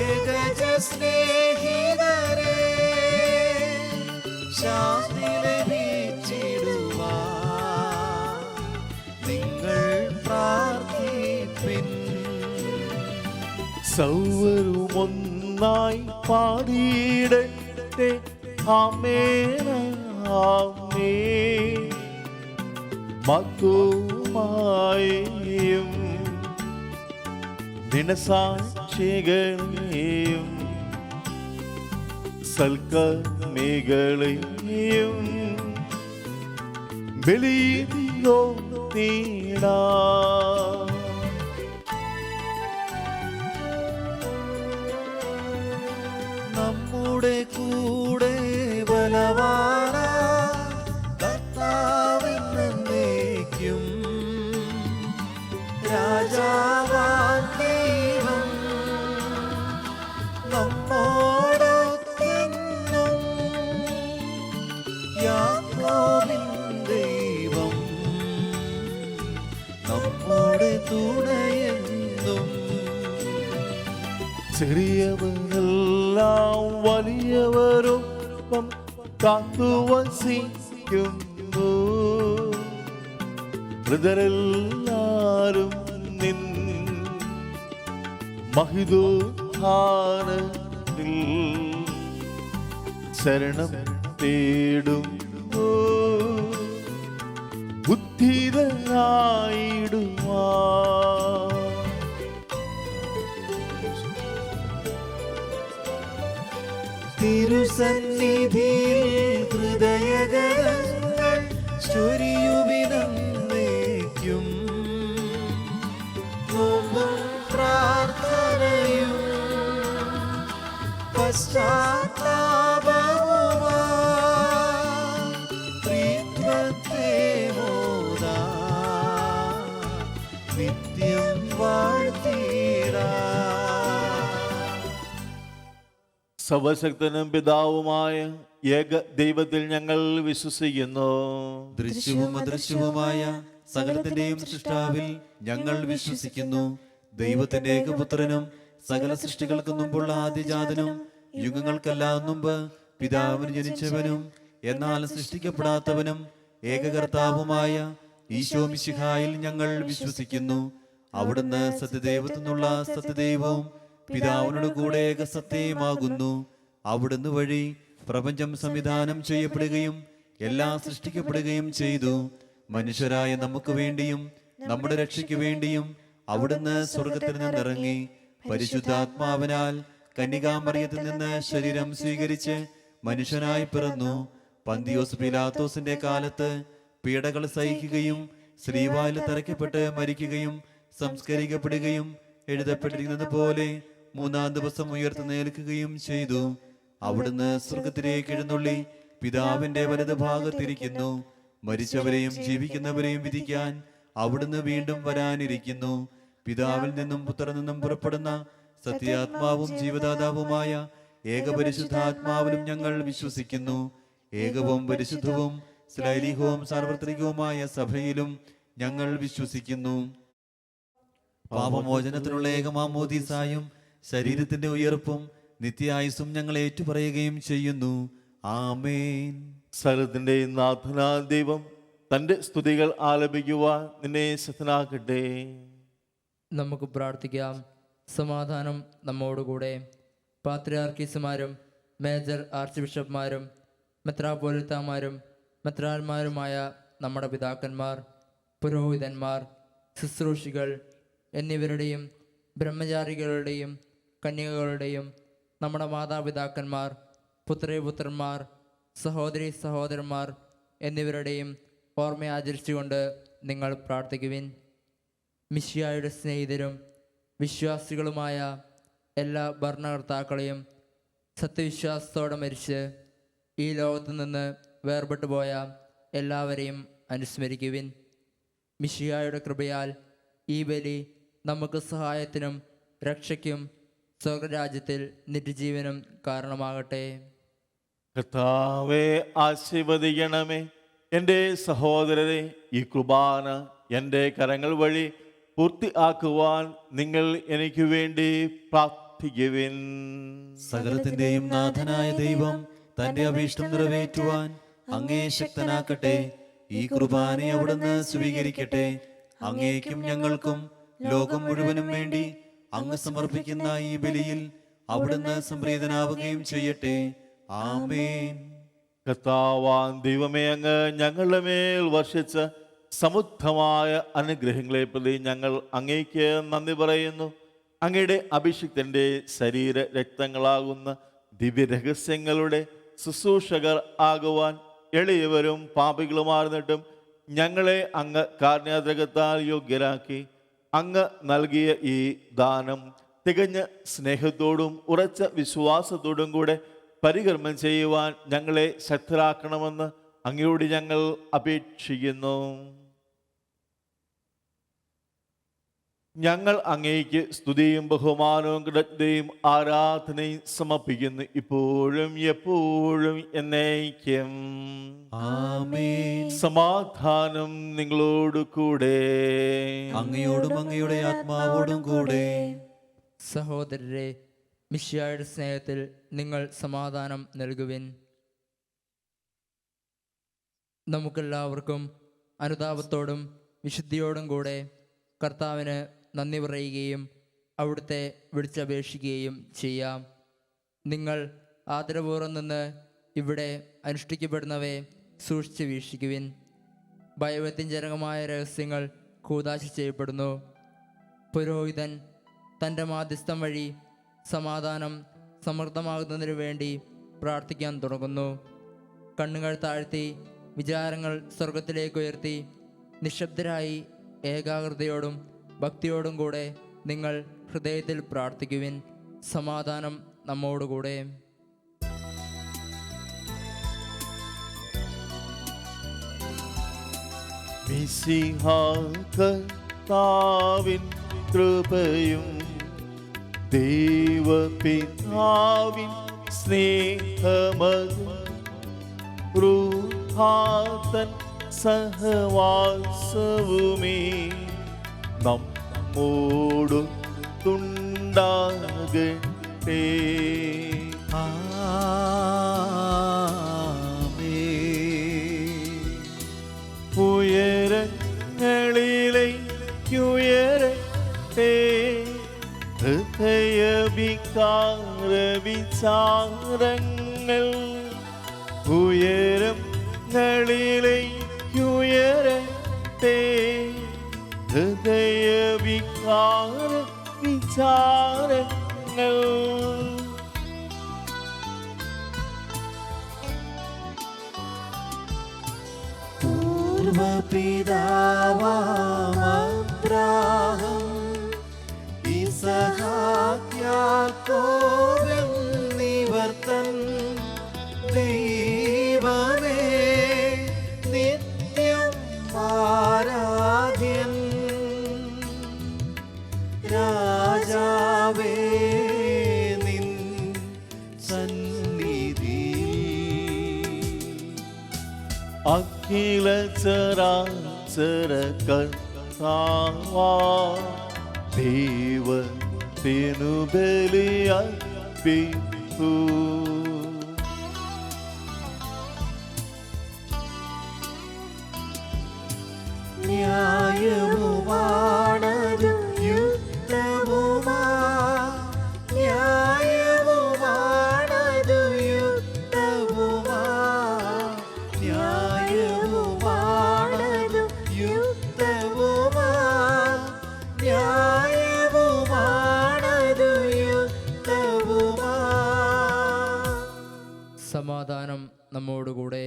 ഏകജ സ്നേഹിതരേ ശാന്തി ലഭിച്ചിടുവാൻ നിങ്ങൾ പ്രാർത്ഥിപ്പിൻ.
സൗവരുമൊന്നായി പാടിയിടട്ടെ ആമേൻ ആമേൻ. മധുമായും ദിനസാക്ഷികളെയും സൽക്കർമ്മികളെയും ബലിയിലോ തീടാ.
നമ്മുടെ കൂടെ ബലവാന കർത്താവെന്നേക്കും രാജാവാം ദൈവം നമ്മോടൊത്തെന്നും യാക്കോബിൻ ദൈവം നമ്മുടെ തുണയെന്നും.
ചെറിയവരെല്ലാം വലിയവരൊപ്പം കാത്തുവസിക്കുന്നു. മൃതരെല്ലാരും നിൻ മഹിതോദ്ധാനത്തിൽ ശരണം തേടുന്നു. ബുദ്ധിതരായിടുവാ
തിരുസന്നിധിയിൽ ഹൃദയഗതങ്ങൾ ചൊരിയുവിനേക്കും നോമ്പും പ്രാർത്ഥനയും പശ്ചാത്താപവുമായി ത്രിത്വത്തെ മോദാം നിത്യം വാഴ്ത്തിടാം.
സർവശക്തനും പിതാവുമായ ഏക ദൈവത്തിൽ ഞങ്ങൾ വിശ്വസിക്കുന്നു.
ദൃശ്യവും അദൃശ്യവുമായ സകലത്തിന്റെയും സൃഷ്ടാവിൽ ഞങ്ങൾ വിശ്വസിക്കുന്നു. ദൈവത്തിന്റെ ഏകപുത്രനും സകല സൃഷ്ടികൾക്കും മുമ്പുള്ള ആദ്യജാതനും യുഗങ്ങൾക്കെല്ലാം മുമ്പ് പിതാവിന് ജനിച്ചവനും എന്നാൽ സൃഷ്ടിക്കപ്പെടാത്തവനും ഏകകർത്താവുമായ ഈശോ മിശിഹായിൽ ഞങ്ങൾ വിശ്വസിക്കുന്നു. അവിടുന്ന് സത്യദൈവത്തിനുള്ള സത്യദൈവവും പിതാവിനോട് കൂടെ ഏകസത്യമാകുന്നു. അവിടുന്ന് വഴി പ്രപഞ്ചം സംവിധാനം ചെയ്യപ്പെടുകയും എല്ലാം സൃഷ്ടിക്കപ്പെടുകയും ചെയ്തു. മനുഷ്യരായ നമുക്ക് വേണ്ടിയും നമ്മുടെ രക്ഷയ്ക്ക് വേണ്ടിയും അവിടുന്ന് സ്വർഗത്തിൽ നിന്നിറങ്ങി പരിശുദ്ധാത്മാവിനാൽ കന്യകാമറിയത്തിൽ നിന്ന് ശരീരം സ്വീകരിച്ച് മനുഷ്യനായി പിറന്നു. പന്തിയോസ് പിലാത്തോസിന്റെ കാലത്ത് പീഡകൾ സഹിക്കുകയും ശ്രീവായിൽ തറയ്ക്കപ്പെട്ട് മരിക്കുകയും സംസ്കരിക്കപ്പെടുകയും എഴുതപ്പെട്ടിരിക്കുന്നത് പോലെ മൂന്നാം ദിവസം ഉയർത്തെഴുന്നേൽക്കുകയും ചെയ്തു. അവിടുന്ന് സ്വർഗത്തിലേക്ക് എഴുന്നള്ളി പിതാവിന്റെ വലത് ഭാഗത്തിരിക്കുന്നു. മരിച്ചവരെയും ജീവിക്കുന്നവരെയും വിധിക്കാൻ അവിടുന്ന് വീണ്ടും വരാനിരിക്കുന്നു. പിതാവിൽ നിന്നും പുത്രനിൽ നിന്നും പുറപ്പെടുന്ന സത്യാത്മാവും ജീവദാതാവുമായ ഏകപരിശുദ്ധാത്മാവിലും ഞങ്ങൾ വിശ്വസിക്കുന്നു. ഏകവും പരിശുദ്ധവും ശ്ലൈലികവും സാർവത്രികവുമായ സഭയിലും ഞങ്ങൾ വിശ്വസിക്കുന്നു. പാപമോചനത്തിനുള്ള ഏകമാമോദീസായും ശരീരത്തിന്റെ ഉയർപ്പും നിത്യായുസ്സും ഞങ്ങൾ ഏറ്റുപറയുകയും ചെയ്യുന്നു. ആമേൻ.
സകലത്തിന്റെ നാഥനാ ദൈവം തന്റെ സ്തുതികൾ ആലപിക്കുവാൻ നിന്നെ ശക്തനാക്കട്ടെ.
നമുക്ക് പ്രാർത്ഥിക്കാം. സമാധാനം നമ്മോടുകൂടെ. പാത്രിയാർക്കീസുമാരും മേജർ ആർച്ച് ബിഷപ്പ്മാരും മെത്രാപ്പൊലീത്താമാരും മെത്രാന്മാരുമായ നമ്മുടെ പിതാക്കന്മാർ, പുരോഹിതന്മാർ, ശുശ്രൂഷികൾ എന്നിവരുടെയും ബ്രഹ്മചാരികളുടെയും കന്യകകളുടെയും നമ്മുടെ മാതാപിതാക്കന്മാർ, പുത്രന്മാർ, സഹോദരി സഹോദരന്മാർ എന്നിവരുടെയും ഓർമ്മ ആചരിച്ചുകൊണ്ട് നിങ്ങൾ പ്രാർത്ഥിക്കുവിൻ. മിശിഹായുടെ സ്നേഹിതരും വിശ്വാസികളുമായ എല്ലാ ഭരണകർത്താക്കളെയും സത്യവിശ്വാസത്തോടെ മരിച്ച് ഈ ലോകത്തു നിന്ന് വേർപെട്ടു പോയ എല്ലാവരെയും അനുസ്മരിക്കുവിൻ. മിശിഹായുടെ കൃപയാൽ ഈ ബലി നമുക്ക് സഹായത്തിനും രക്ഷയ്ക്കും സ്വർഗരാജ്യത്തിൽ നിത്യജീവനും കാരണമാകട്ടെ.
കർത്താവേ, ആശീർവദിക്കണമേ. എൻ്റെ സഹോദരരെ, ഈ കുർബാന എൻ്റെ കരങ്ങൾ വഴി പൂർത്തിയാക്കുവാൻ നിങ്ങൾ എനിക്ക് വേണ്ടി പ്രാർത്ഥിക്കുവിൻ.
സകലത്തിന്റെയും നാഥനായ ദൈവം തന്റെ അഭീഷ്ടം നിറവേറ്റുവാൻ അങ്ങേ ശക്തനാക്കട്ടെ. ഈ കുർബാന അവിടുന്ന് സ്വീകരിക്കട്ടെ. അങ്ങേക്കും ഞങ്ങൾക്കും ലോകം മുഴുവനും വേണ്ടി അങ്ങ് സമർപ്പിക്കുന്ന ഈ ബലിയിൽ അവിടുന്ന് സംപ്രീതനാവുകയും ചെയ്യട്ടെ. ആമേൻ.
കർത്താവാൻ ദൈവമേ, അങ്ങ് ഞങ്ങളുടെ മേൽ വർഷിച്ച സമുദ്ധമായ അനുഗ്രഹങ്ങളെ പ്രതി ഞങ്ങൾ അങ്ങേക്ക് നന്ദി പറയുന്നു. അങ്ങയുടെ അഭിഷിക്തന്റെ ശരീര രക്തങ്ങളാകുന്ന ദിവ്യരഹസ്യങ്ങളുടെ ശുശ്രൂഷകർ ആകുവാൻ എളിയവരും പാപികളുമാർന്നിട്ടും ഞങ്ങളെ അങ്ങ് കാരുണ്യാദ്രകത്താൽ യോഗ്യരാക്കി. അങ്ങ് നൽകിയ ഈ ദാനം തികഞ്ഞ സ്നേഹത്തോടും ഉറച്ച വിശ്വാസത്തോടും കൂടെ പരികർമ്മം ചെയ്യുവാൻ ഞങ്ങളെ ശക്തരാക്കണമെന്ന് അങ്ങയോട് ഞങ്ങൾ അപേക്ഷിക്കുന്നു. ഞങ്ങൾ അങ്ങേക്ക് സ്തുതിയും ബഹുമാനവും കൃതജ്ഞതയും ആരാധനയും സമർപ്പിക്കുന്നു, ഇപ്പോഴും എപ്പോഴും എന്നേക്കും.
ആമേൻ.
സമാധാനം നിങ്ങളോട് കൂടെ.
അങ്ങയോടും അങ്ങയുടെ ആത്മാവോടും കൂടെ.
സഹോദരരെ, മിശിഹായുടെ സ്നേഹത്തിൽ നിങ്ങൾ സമാധാനം നൽകുവിൻ. നമുക്കെല്ലാവർക്കും അനുതാപത്തോടും വിശുദ്ധിയോടും കൂടെ കർത്താവിന് നന്ദി പറയുകയും അവിടുത്തെ വിളിച്ചപേക്ഷിക്കുകയും ചെയ്യാം. നിങ്ങൾ ആദരപൂർവ്വം നിന്ന് ഇവിടെ അനുഷ്ഠിക്കപ്പെടുന്നവയെ സൂക്ഷിച്ച് വീക്ഷിക്കുവിൻ. ഭയഭക്തിജനകമായ രഹസ്യങ്ങൾ കൂദാശ ചെയ്യപ്പെടുന്നു. പുരോഹിതൻ തൻ്റെ മാധ്യസ്ഥം വഴി സമാധാനം സമൃദ്ധമാകുന്നതിനു വേണ്ടി പ്രാർത്ഥിക്കാൻ തുടങ്ങുന്നു. കണ്ണുകൾ താഴ്ത്തി വിചാരങ്ങൾ സ്വർഗത്തിലേക്ക് ഉയർത്തി നിശബ്ദരായി ഏകാഗ്രതയോടും ഭക്തിയോടും കൂടെ നിങ്ങൾ ഹൃദയത്തിൽ പ്രാർത്ഥിക്കുവിൻ. സമാധാനം നമ്മോടുകൂടെ.
കർത്താവിൻ കൃപയും ദൈവപിതാവിൻ സ്നേഹമതും റൂഹാതൻ സഹവാസവുമേ നമ്മോടുണ്ടാകട്ടെ. ഉയരങ്ങളിലേക്കുയരട്ടെ ഹൃദയവികാര വിചാരങ്ങൾ. ഉയരങ്ങളിലേക്കുയരട്ടെ ഹൃദയവികാര വിചാരങ്ങൾ.
പൂർവപിതാവാം ഇസഹാക്ക് യാക്കോബെന്നിവർത്തൻ ദൈവമേ നിത്യപിതാവേ
കർത്താവേ നിൻ സന്നിധിയിൽ
അഖില ചരാചര കർത്താവാ ദൈവത്തിനു ബലിയർപ്പിപ്പൂ.
ന്യായവുമാണതു യുക്തവുമാ ന്യായവുമാണതു യുക്തവുമാ ന്യായവുമാണതു യുക്തവുമാ ന്യായവുമാണതു യുക്തവുമാ.
സമാധാനം നമ്മോടുകൂടെ.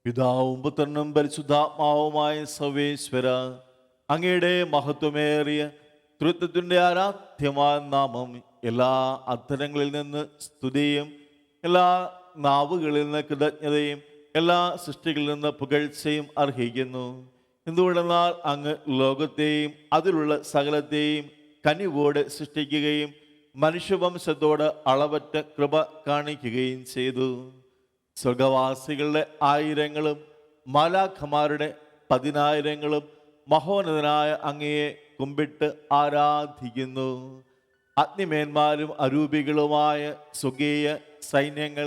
പിതാവും പുത്രനും പരിശുദ്ധാത്മാവുമായ സർവേശ്വര, അങ്ങയുടെ മഹത്വമേറിയ തൃത്വത്തിൻ്റെ ആരാധ്യമായ നാമം എല്ലാ അധരങ്ങളിൽ നിന്ന് സ്തുതിയും എല്ലാ നാവുകളിൽ നിന്ന് കൃതജ്ഞതയും എല്ലാ സൃഷ്ടികളിൽ നിന്ന് പുകഴ്ചയും അർഹിക്കുന്നു. എന്തുകൊണ്ടെന്നാൽ അങ്ങ് ലോകത്തെയും അതിലുള്ള സകലത്തെയും കനിവോടെ സൃഷ്ടിക്കുകയും മനുഷ്യവംശത്തോട് അളവറ്റ കൃപ കാണിക്കുകയും ചെയ്തു. സ്വർഗവാസികളുടെ ആയിരങ്ങളും മാലാഖമാരുടെ 10,000ങ്ങളും മഹോന്നതനായ അങ്ങയെ കുമ്പിട്ട് ആരാധിക്കുന്നു. അഗ്നിമേന്മാരും അരൂപികളുമായ സ്വർഗീയ സൈന്യങ്ങൾ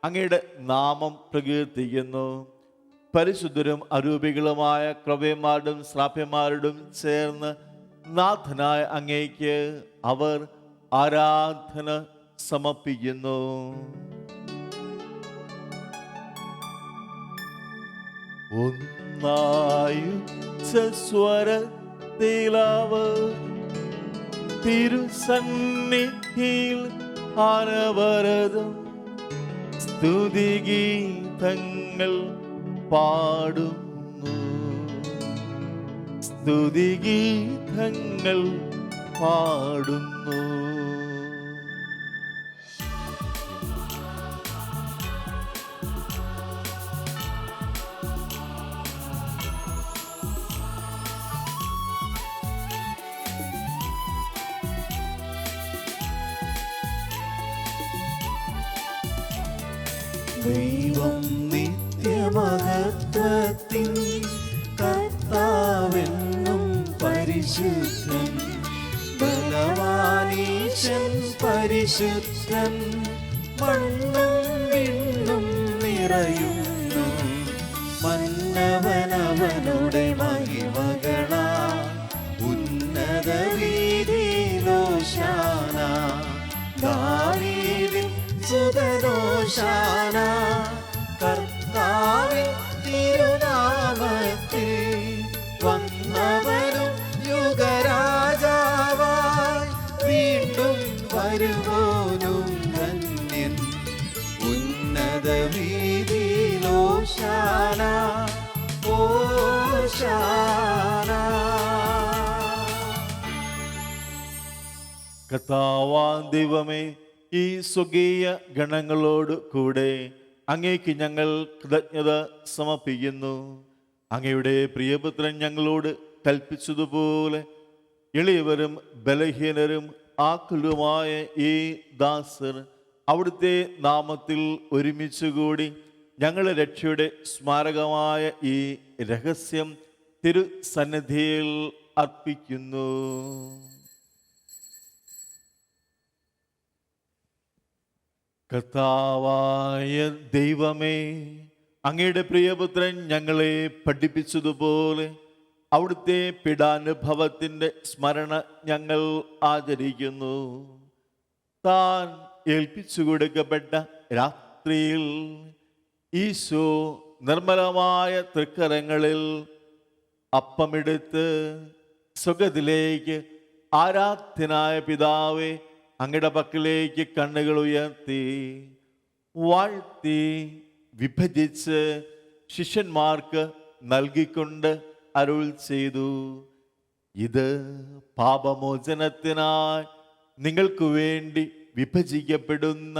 അങ്ങയുടെ നാമം പ്രകീർത്തിക്കുന്നു. പരിശുദ്ധരും അരൂപികളുമായ ക്രവ്യന്മാരുടെയും ശ്രാപ്യന്മാരുടെയും ചേർന്ന് നാഥനായ അങ്ങയ്ക്ക് അവർ ആരാധന സമർപ്പിക്കുന്നു. സ്വരത്തിലവർ തിരുസന്നിധിയിൽ അനവരതം സ്തുതിഗീതങ്ങൾ പാടുന്നു. സ്തുതിഗീതങ്ങൾ പാടുന്നു.
ദൈവം നിത്യമഹത്വത്തിൻ കർത്താവെന്നും പരിശുദ്ധൻ ബലവാനീശൻ പരിശുദ്ധൻ മണ്ണും വിണ്ണും നിറയുന്നു. മന്നവനവനുടെ മഹിമകളാ ഉന്നത വീതിയിലോശാന ദാവീദിൻ സുതദോശാന. കർത്താവിൻ തിരുനാമത്തിൽ വന്നവനും യുഗരാജാവായി വീണ്ടും വരുവോനും ധന്യൻ. ഉന്നത വീതിയിലോശാന ഓശാന.
കർത്താവാം ദൈവമേ, ഈ സ്വകീയ ഗണങ്ങളോട് കൂടെ അങ്ങേക്ക് ഞങ്ങൾ കൃതജ്ഞത സമർപ്പിക്കുന്നു. അങ്ങയുടെ പ്രിയപുത്രൻ ഞങ്ങളോട് കൽപ്പിച്ചതുപോലെ എളിയവരും ബലഹീനരും ആക്കുലുമായ ഈ ദാസർ അവിടുത്തെ നാമത്തിൽ ഒരുമിച്ചുകൂടി ഞങ്ങളുടെ രക്ഷയുടെ സ്മാരകമായ ഈ രഹസ്യം തിരുസന്നിധിയിൽ അർപ്പിക്കുന്നു. കർത്താവായ ദൈവമേ, അങ്ങയുടെ പ്രിയപുത്രൻ ഞങ്ങളെ പഠിപ്പിച്ചതുപോലെ അവിടുത്തെ പീഡാനുഭവത്തിൻ്റെ സ്മരണ ഞങ്ങൾ ആചരിക്കുന്നു. താൻ ഏൽപ്പിച്ചു കൊടുക്കപ്പെട്ട രാത്രിയിൽ ഈശോ നിർമ്മലമായ തൃക്കരങ്ങളിൽ അപ്പമെടുത്ത് സുഖത്തിലേക്ക് ആരാധ്യനായ പിതാവേ അങ്ങയുടെ പക്കലേക്ക് കണ്ണുകൾ ഉയർത്തി വാഴ്ത്തി വിഭജിച്ച് ശിഷ്യന്മാർക്ക് നൽകിക്കൊണ്ട് അരുൾ ചെയ്തു, ഇത് പാപമോചനത്തിനായി നിങ്ങൾക്ക് വേണ്ടി വിഭജിക്കപ്പെടുന്ന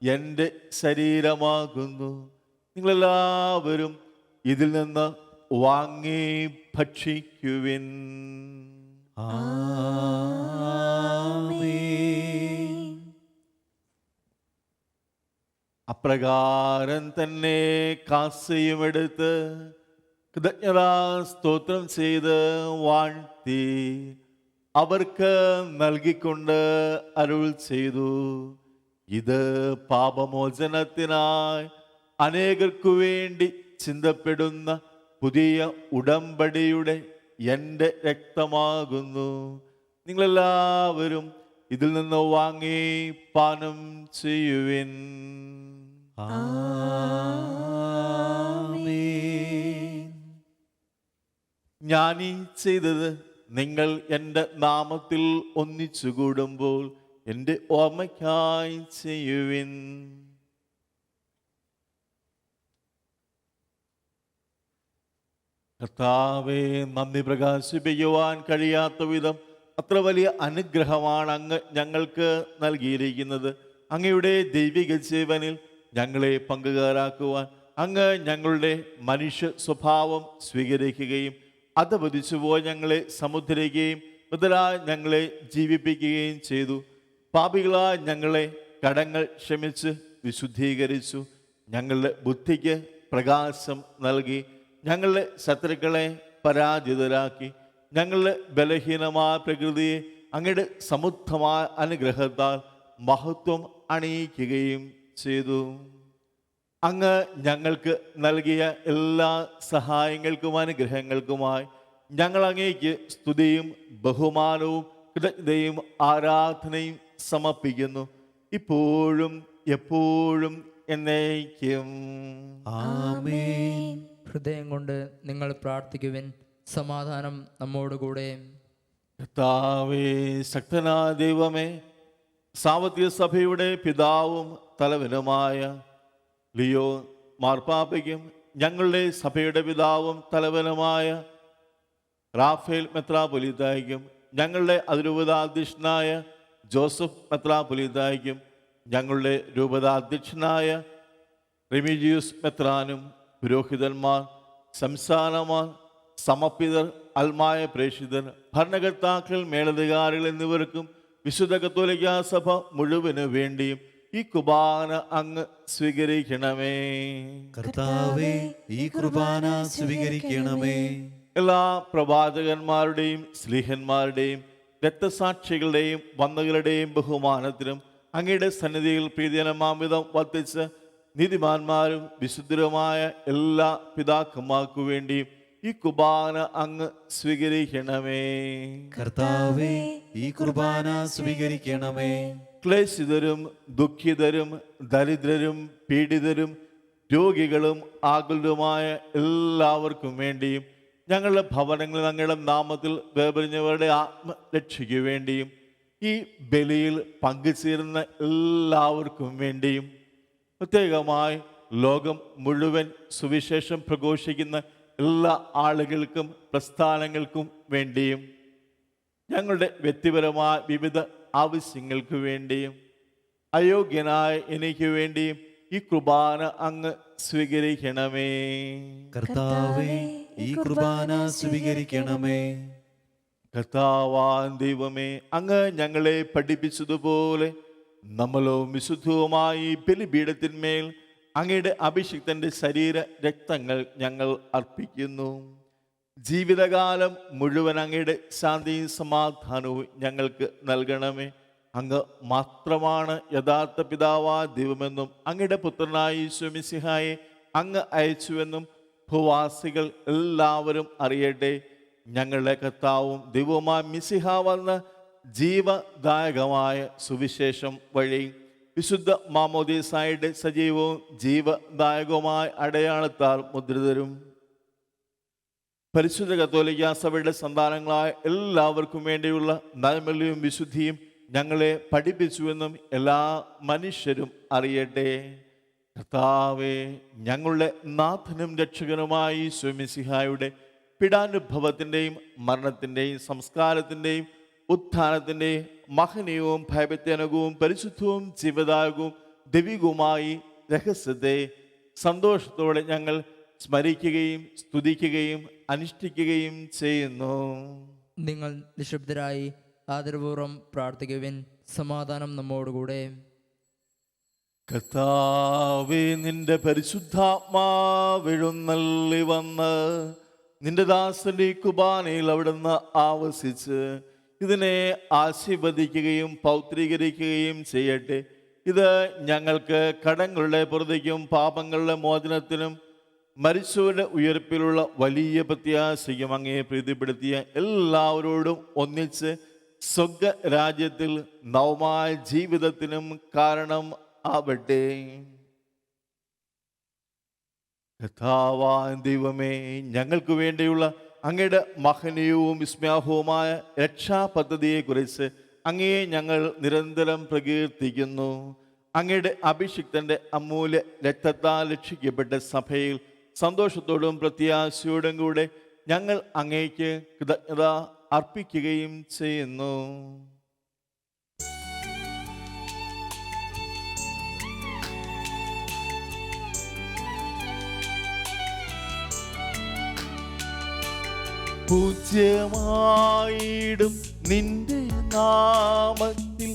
എൻ്റെ ശരീരമാകുന്നു. നിങ്ങളെല്ലാവരും ഇതിൽ നിന്ന് വാങ്ങി ഭക്ഷിക്കുവിൻ.
ആമേൻ.
അപ്രകാരം തന്നെ കാസയുമെടുത്ത് കൃതജ്ഞതാ സ്തോത്രം ചെയ്ത് വാഴ്ത്തി അവർക്ക് നൽകിക്കൊണ്ട് അരുൾ ചെയ്തു, ഇത് പാപമോചനത്തിനായി അനേകർക്കു വേണ്ടി ചിന്തപ്പെടുന്ന പുതിയ ഉടമ്പടിയുടെ എൻ്റെ രക്തമാകുന്നു. നിങ്ങളെല്ലാവരും ഇതിൽ നിന്ന് വാങ്ങി പാനം ചെയ്യുവിൻ.
ആമേൻ.
ഞാനീ ചെയ്തത് നിങ്ങൾ എൻ്റെ നാമത്തിൽ ഒന്നിച്ചു കൂടുമ്പോൾ എൻ്റെ ഓർമ്മയ്ക്കായി ചെയ്യുവിൻ. കർത്താവേ, നന്ദി പ്രകാശിപ്പിക്കുവാൻ കഴിയാത്ത വിധം അത്ര വലിയ അനുഗ്രഹമാണ് അങ്ങ് ഞങ്ങൾക്ക് നൽകിയിരിക്കുന്നത്. അങ്ങയുടെ ദൈവിക ജീവനിൽ ഞങ്ങളെ പങ്കുകാരാക്കുവാൻ അങ്ങ് ഞങ്ങളുടെ മനുഷ്യ സ്വഭാവം സ്വീകരിക്കുകയും അധപതിച്ചുപോയ ഞങ്ങളെ സമുദ്രിക്കുകയും മുതലായി ഞങ്ങളെ ജീവിപ്പിക്കുകയും ചെയ്തു. പാപികളായ ഞങ്ങളെ കടങ്ങൾ ക്ഷമിച്ച് വിശുദ്ധീകരിച്ചു. ഞങ്ങളുടെ ബുദ്ധിക്ക് പ്രകാശം നൽകി. ഞങ്ങളുടെ ശത്രുക്കളെ പരാജിതരാക്കി. ഞങ്ങളുടെ ബലഹീനമായ പ്രകൃതിയെ അങ്ങയുടെ സമുദ്ധമായ അനുഗ്രഹത്താൽ മഹത്വം അണിയിക്കുകയും ചെയ്തു. അങ്ങ് ഞങ്ങൾക്ക് നൽകിയ എല്ലാ സഹായങ്ങൾക്കും അനുഗ്രഹങ്ങൾക്കുമായി ഞങ്ങൾ അങ്ങേക്ക് സ്തുതിയും ബഹുമാനവും കൃതജ്ഞതയും ആരാധനയും സമർപ്പിക്കുന്നു, ഇപ്പോഴും എപ്പോഴും എന്നേക്കും.
ആമേൻ.
ഹൃദയം കൊണ്ട് നിങ്ങൾ പ്രാർത്ഥിക്കുവിൻ. സമാധാനം നമ്മോടുകൂടെ.
കർത്താവേ, ശക്തനായ ദൈവമേ, സാവത്യ സഭയുടെ പിതാവും തലവനുമായ ലിയോ മാർപ്പാപ്പയ്ക്കും ഞങ്ങളുടെ സഭയുടെ പിതാവും തലവനുമായ റാഫേൽ മെത്രാപ്പൊലീത്തായ്ക്കും ഞങ്ങളുടെ അതിരൂപതാധ്യക്ഷനായ ജോസഫ് മെത്രാപ്പൊലീത്തായ്ക്കും ഞങ്ങളുടെ രൂപതാധ്യക്ഷനായ റെമിജിയൂസ് മെത്രാനും പുരോഹിതന്മാർ, സംസ്ഥാനമാർ, സമർപ്പിതർ, അൽമായ പ്രേക്ഷിതർ, ഭരണകർത്താക്കൾ, മേലധികാരികൾ എന്നിവർക്കും വിശുദ്ധ കത്തോലിക്കാ സഭ മുഴുവന് വേണ്ടിയും ഈ കുർബാന അങ്ങ് സ്വീകരിക്കണമേ.
കർത്താവേ, ഈ കുർബാന സ്വീകരിക്കണമേ.
എല്ലാ പ്രവാചകന്മാരുടെയും സ്ലീഹന്മാരുടെയും രക്തസാക്ഷികളുടെയും വന്ദകളുടെയും ബഹുമാനത്തിനും അങ്ങയുടെ സന്നിധിയിൽ പ്രീതിജനമാംവിധം വർദ്ധിച്ച് നീതിമാന്മാരും വിശുദ്ധരുമായ എല്ലാ പിതാക്കന്മാർക്കു വേണ്ടിയും ഈ കുർബാന അങ്ങ് സ്വീകരിക്കണമേ.
കർത്താവേ, ഈ കുർബാന സ്വീകരിക്കണമേ.
ക്ലേശിതരും ദുഃഖിതരും ദരിദ്രരും പീഡിതരും രോഗികളും ആകുലരുമായ എല്ലാവർക്കും വേണ്ടിയും ഞങ്ങളുടെ ഭവനങ്ങളിൽ അങ്ങയുടെ നാമത്തിൽ വേർപിരിഞ്ഞവരുടെ ആത്മരക്ഷയ്ക്ക് വേണ്ടിയും ഈ ബലിയിൽ പങ്കുചേരുന്ന എല്ലാവർക്കും വേണ്ടിയും പ്രത്യേകമായി ലോകം മുഴുവൻ സുവിശേഷം പ്രഘോഷിക്കുന്ന എല്ലാ ആളുകൾക്കും പ്രസ്ഥാനങ്ങൾക്കും വേണ്ടിയും ഞങ്ങളുടെ വ്യക്തിപരമായ വിവിധ ആവശ്യങ്ങൾക്ക് വേണ്ടിയും അയോഗ്യനായ എനിക്ക് വേണ്ടിയും ഈ കുർബാന അങ്ങ് സ്വീകരിക്കണമേ.
കർത്താവേ, ഈ കുർബാന സ്വീകരിക്കണമേ.
കർത്താവാൻ ദൈവമേ, അങ്ങ് ഞങ്ങളെ പഠിപ്പിച്ചതുപോലെ നമ്മളവും വിശുദ്ധവുമായി ബലിപീഠത്തിന്മേൽ അങ്ങയുടെ അഭിഷിക്തന്റെ ശരീര രക്തങ്ങൾ ഞങ്ങൾ അർപ്പിക്കുന്നു. ജീവിതകാലം മുഴുവൻ അങ്ങയുടെ ശാന്തിയും സമാധാനവും ഞങ്ങൾക്ക് നൽകണമേ. അങ്ങ് മാത്രമാണ് യഥാർത്ഥ പിതാവായ ദൈവമെന്നും അങ്ങയുടെ പുത്രനായ ഈശോ മിശിഹായെ അങ്ങ് അയച്ചുവെന്നും ഭൂവാസികൾ എല്ലാവരും അറിയട്ടെ. ഞങ്ങളുടെ കർത്താവും ദൈവവുമായ മിശിഹ വന്ന ജീവദായകമായ സുവിശേഷം വഴി വിശുദ്ധ മാമോദീസായുടെ സജീവവും ജീവദായകവുമായ അടയാളത്താൽ മുദ്രിതരും പരിശുദ്ധ കത്തോലിക്കാ സഭയുടെ സന്താനങ്ങളായ എല്ലാവർക്കും വേണ്ടിയുള്ള നൈർമല്യവും വിശുദ്ധിയും ഞങ്ങളെ പഠിപ്പിച്ചുവെന്നും എല്ലാ മനുഷ്യരും അറിയട്ടെ. കർത്താവേ, ഞങ്ങളുടെ നാഥനും രക്ഷകനുമായ ഈശോ മിശിഹായുടെ പീഡാനുഭവത്തിൻ്റെയും മരണത്തിൻ്റെയും സംസ്കാരത്തിൻ്റെയും ഉത്ഥാനത്തിൻ്റെയും മഹനീയവും ഭയഭക്തിജനകവും പരിശുദ്ധവും ജീവദായകവും ദൈവികവുമായി രഹസ്യത്തെ സന്തോഷത്തോടെ ഞങ്ങൾ സ്മരിക്കുകയും സ്തുതിക്കുകയും അനുഷ്ഠിക്കുകയും ചെയ്യുന്നു.
നിങ്ങൾ നിശബ്ദരായി ആദരപൂർവ്വം പ്രാർത്ഥിക്കുവിൻ. സമാധാനം നമ്മോടുകൂടെ.
കർത്താവേ, നിന്റെ പരിശുദ്ധാത്മാവെഴുന്നള്ളി വന്ന് നിന്റെ ദാസന്റെ കുർബാനയിൽ അവിടുന്ന് ആവസിച്ച് ഇതിനെ ആശീർവദിക്കുകയും പൗത്രീകരിക്കുകയും ചെയ്യട്ടെ. ഇത് ഞങ്ങൾക്ക് കടങ്ങളുടെ പൊറുതിക്കും പാപങ്ങളുടെ മോചനത്തിനും മരിച്ചവരുടെ ഉയർപ്പിലുള്ള വലിയ പ്രത്യാശയും അങ്ങേ പ്രീതിപ്പെടുത്തിയ എല്ലാവരോടും ഒന്നിച്ച് സ്വർഗ രാജ്യത്തിൽ നവമായ ജീവിതത്തിനും കാരണം ആവട്ടെ. കർത്താവായ ദൈവമേ, ഞങ്ങൾക്ക് വേണ്ടിയുള്ള അങ്ങയുടെ മഹനീയവും വിസ്മയാഹവുമായ രക്ഷാപദ്ധതിയെക്കുറിച്ച് അങ്ങയെ ഞങ്ങൾ നിരന്തരം പ്രകീർത്തിക്കുന്നു. അങ്ങയുടെ അഭിഷിക്തന്റെ അമൂല്യ രക്തത്താൽ രക്ഷിക്കപ്പെട്ട സഭയിൽ സന്തോഷത്തോടും പ്രത്യാശയോടും കൂടെ ഞങ്ങൾ അങ്ങേക്ക് കൃതജ്ഞത അർപ്പിക്കുകയും ചെയ്യുന്നു. പൂജ്യമായിടും നിന്റെ നാമത്തിൽ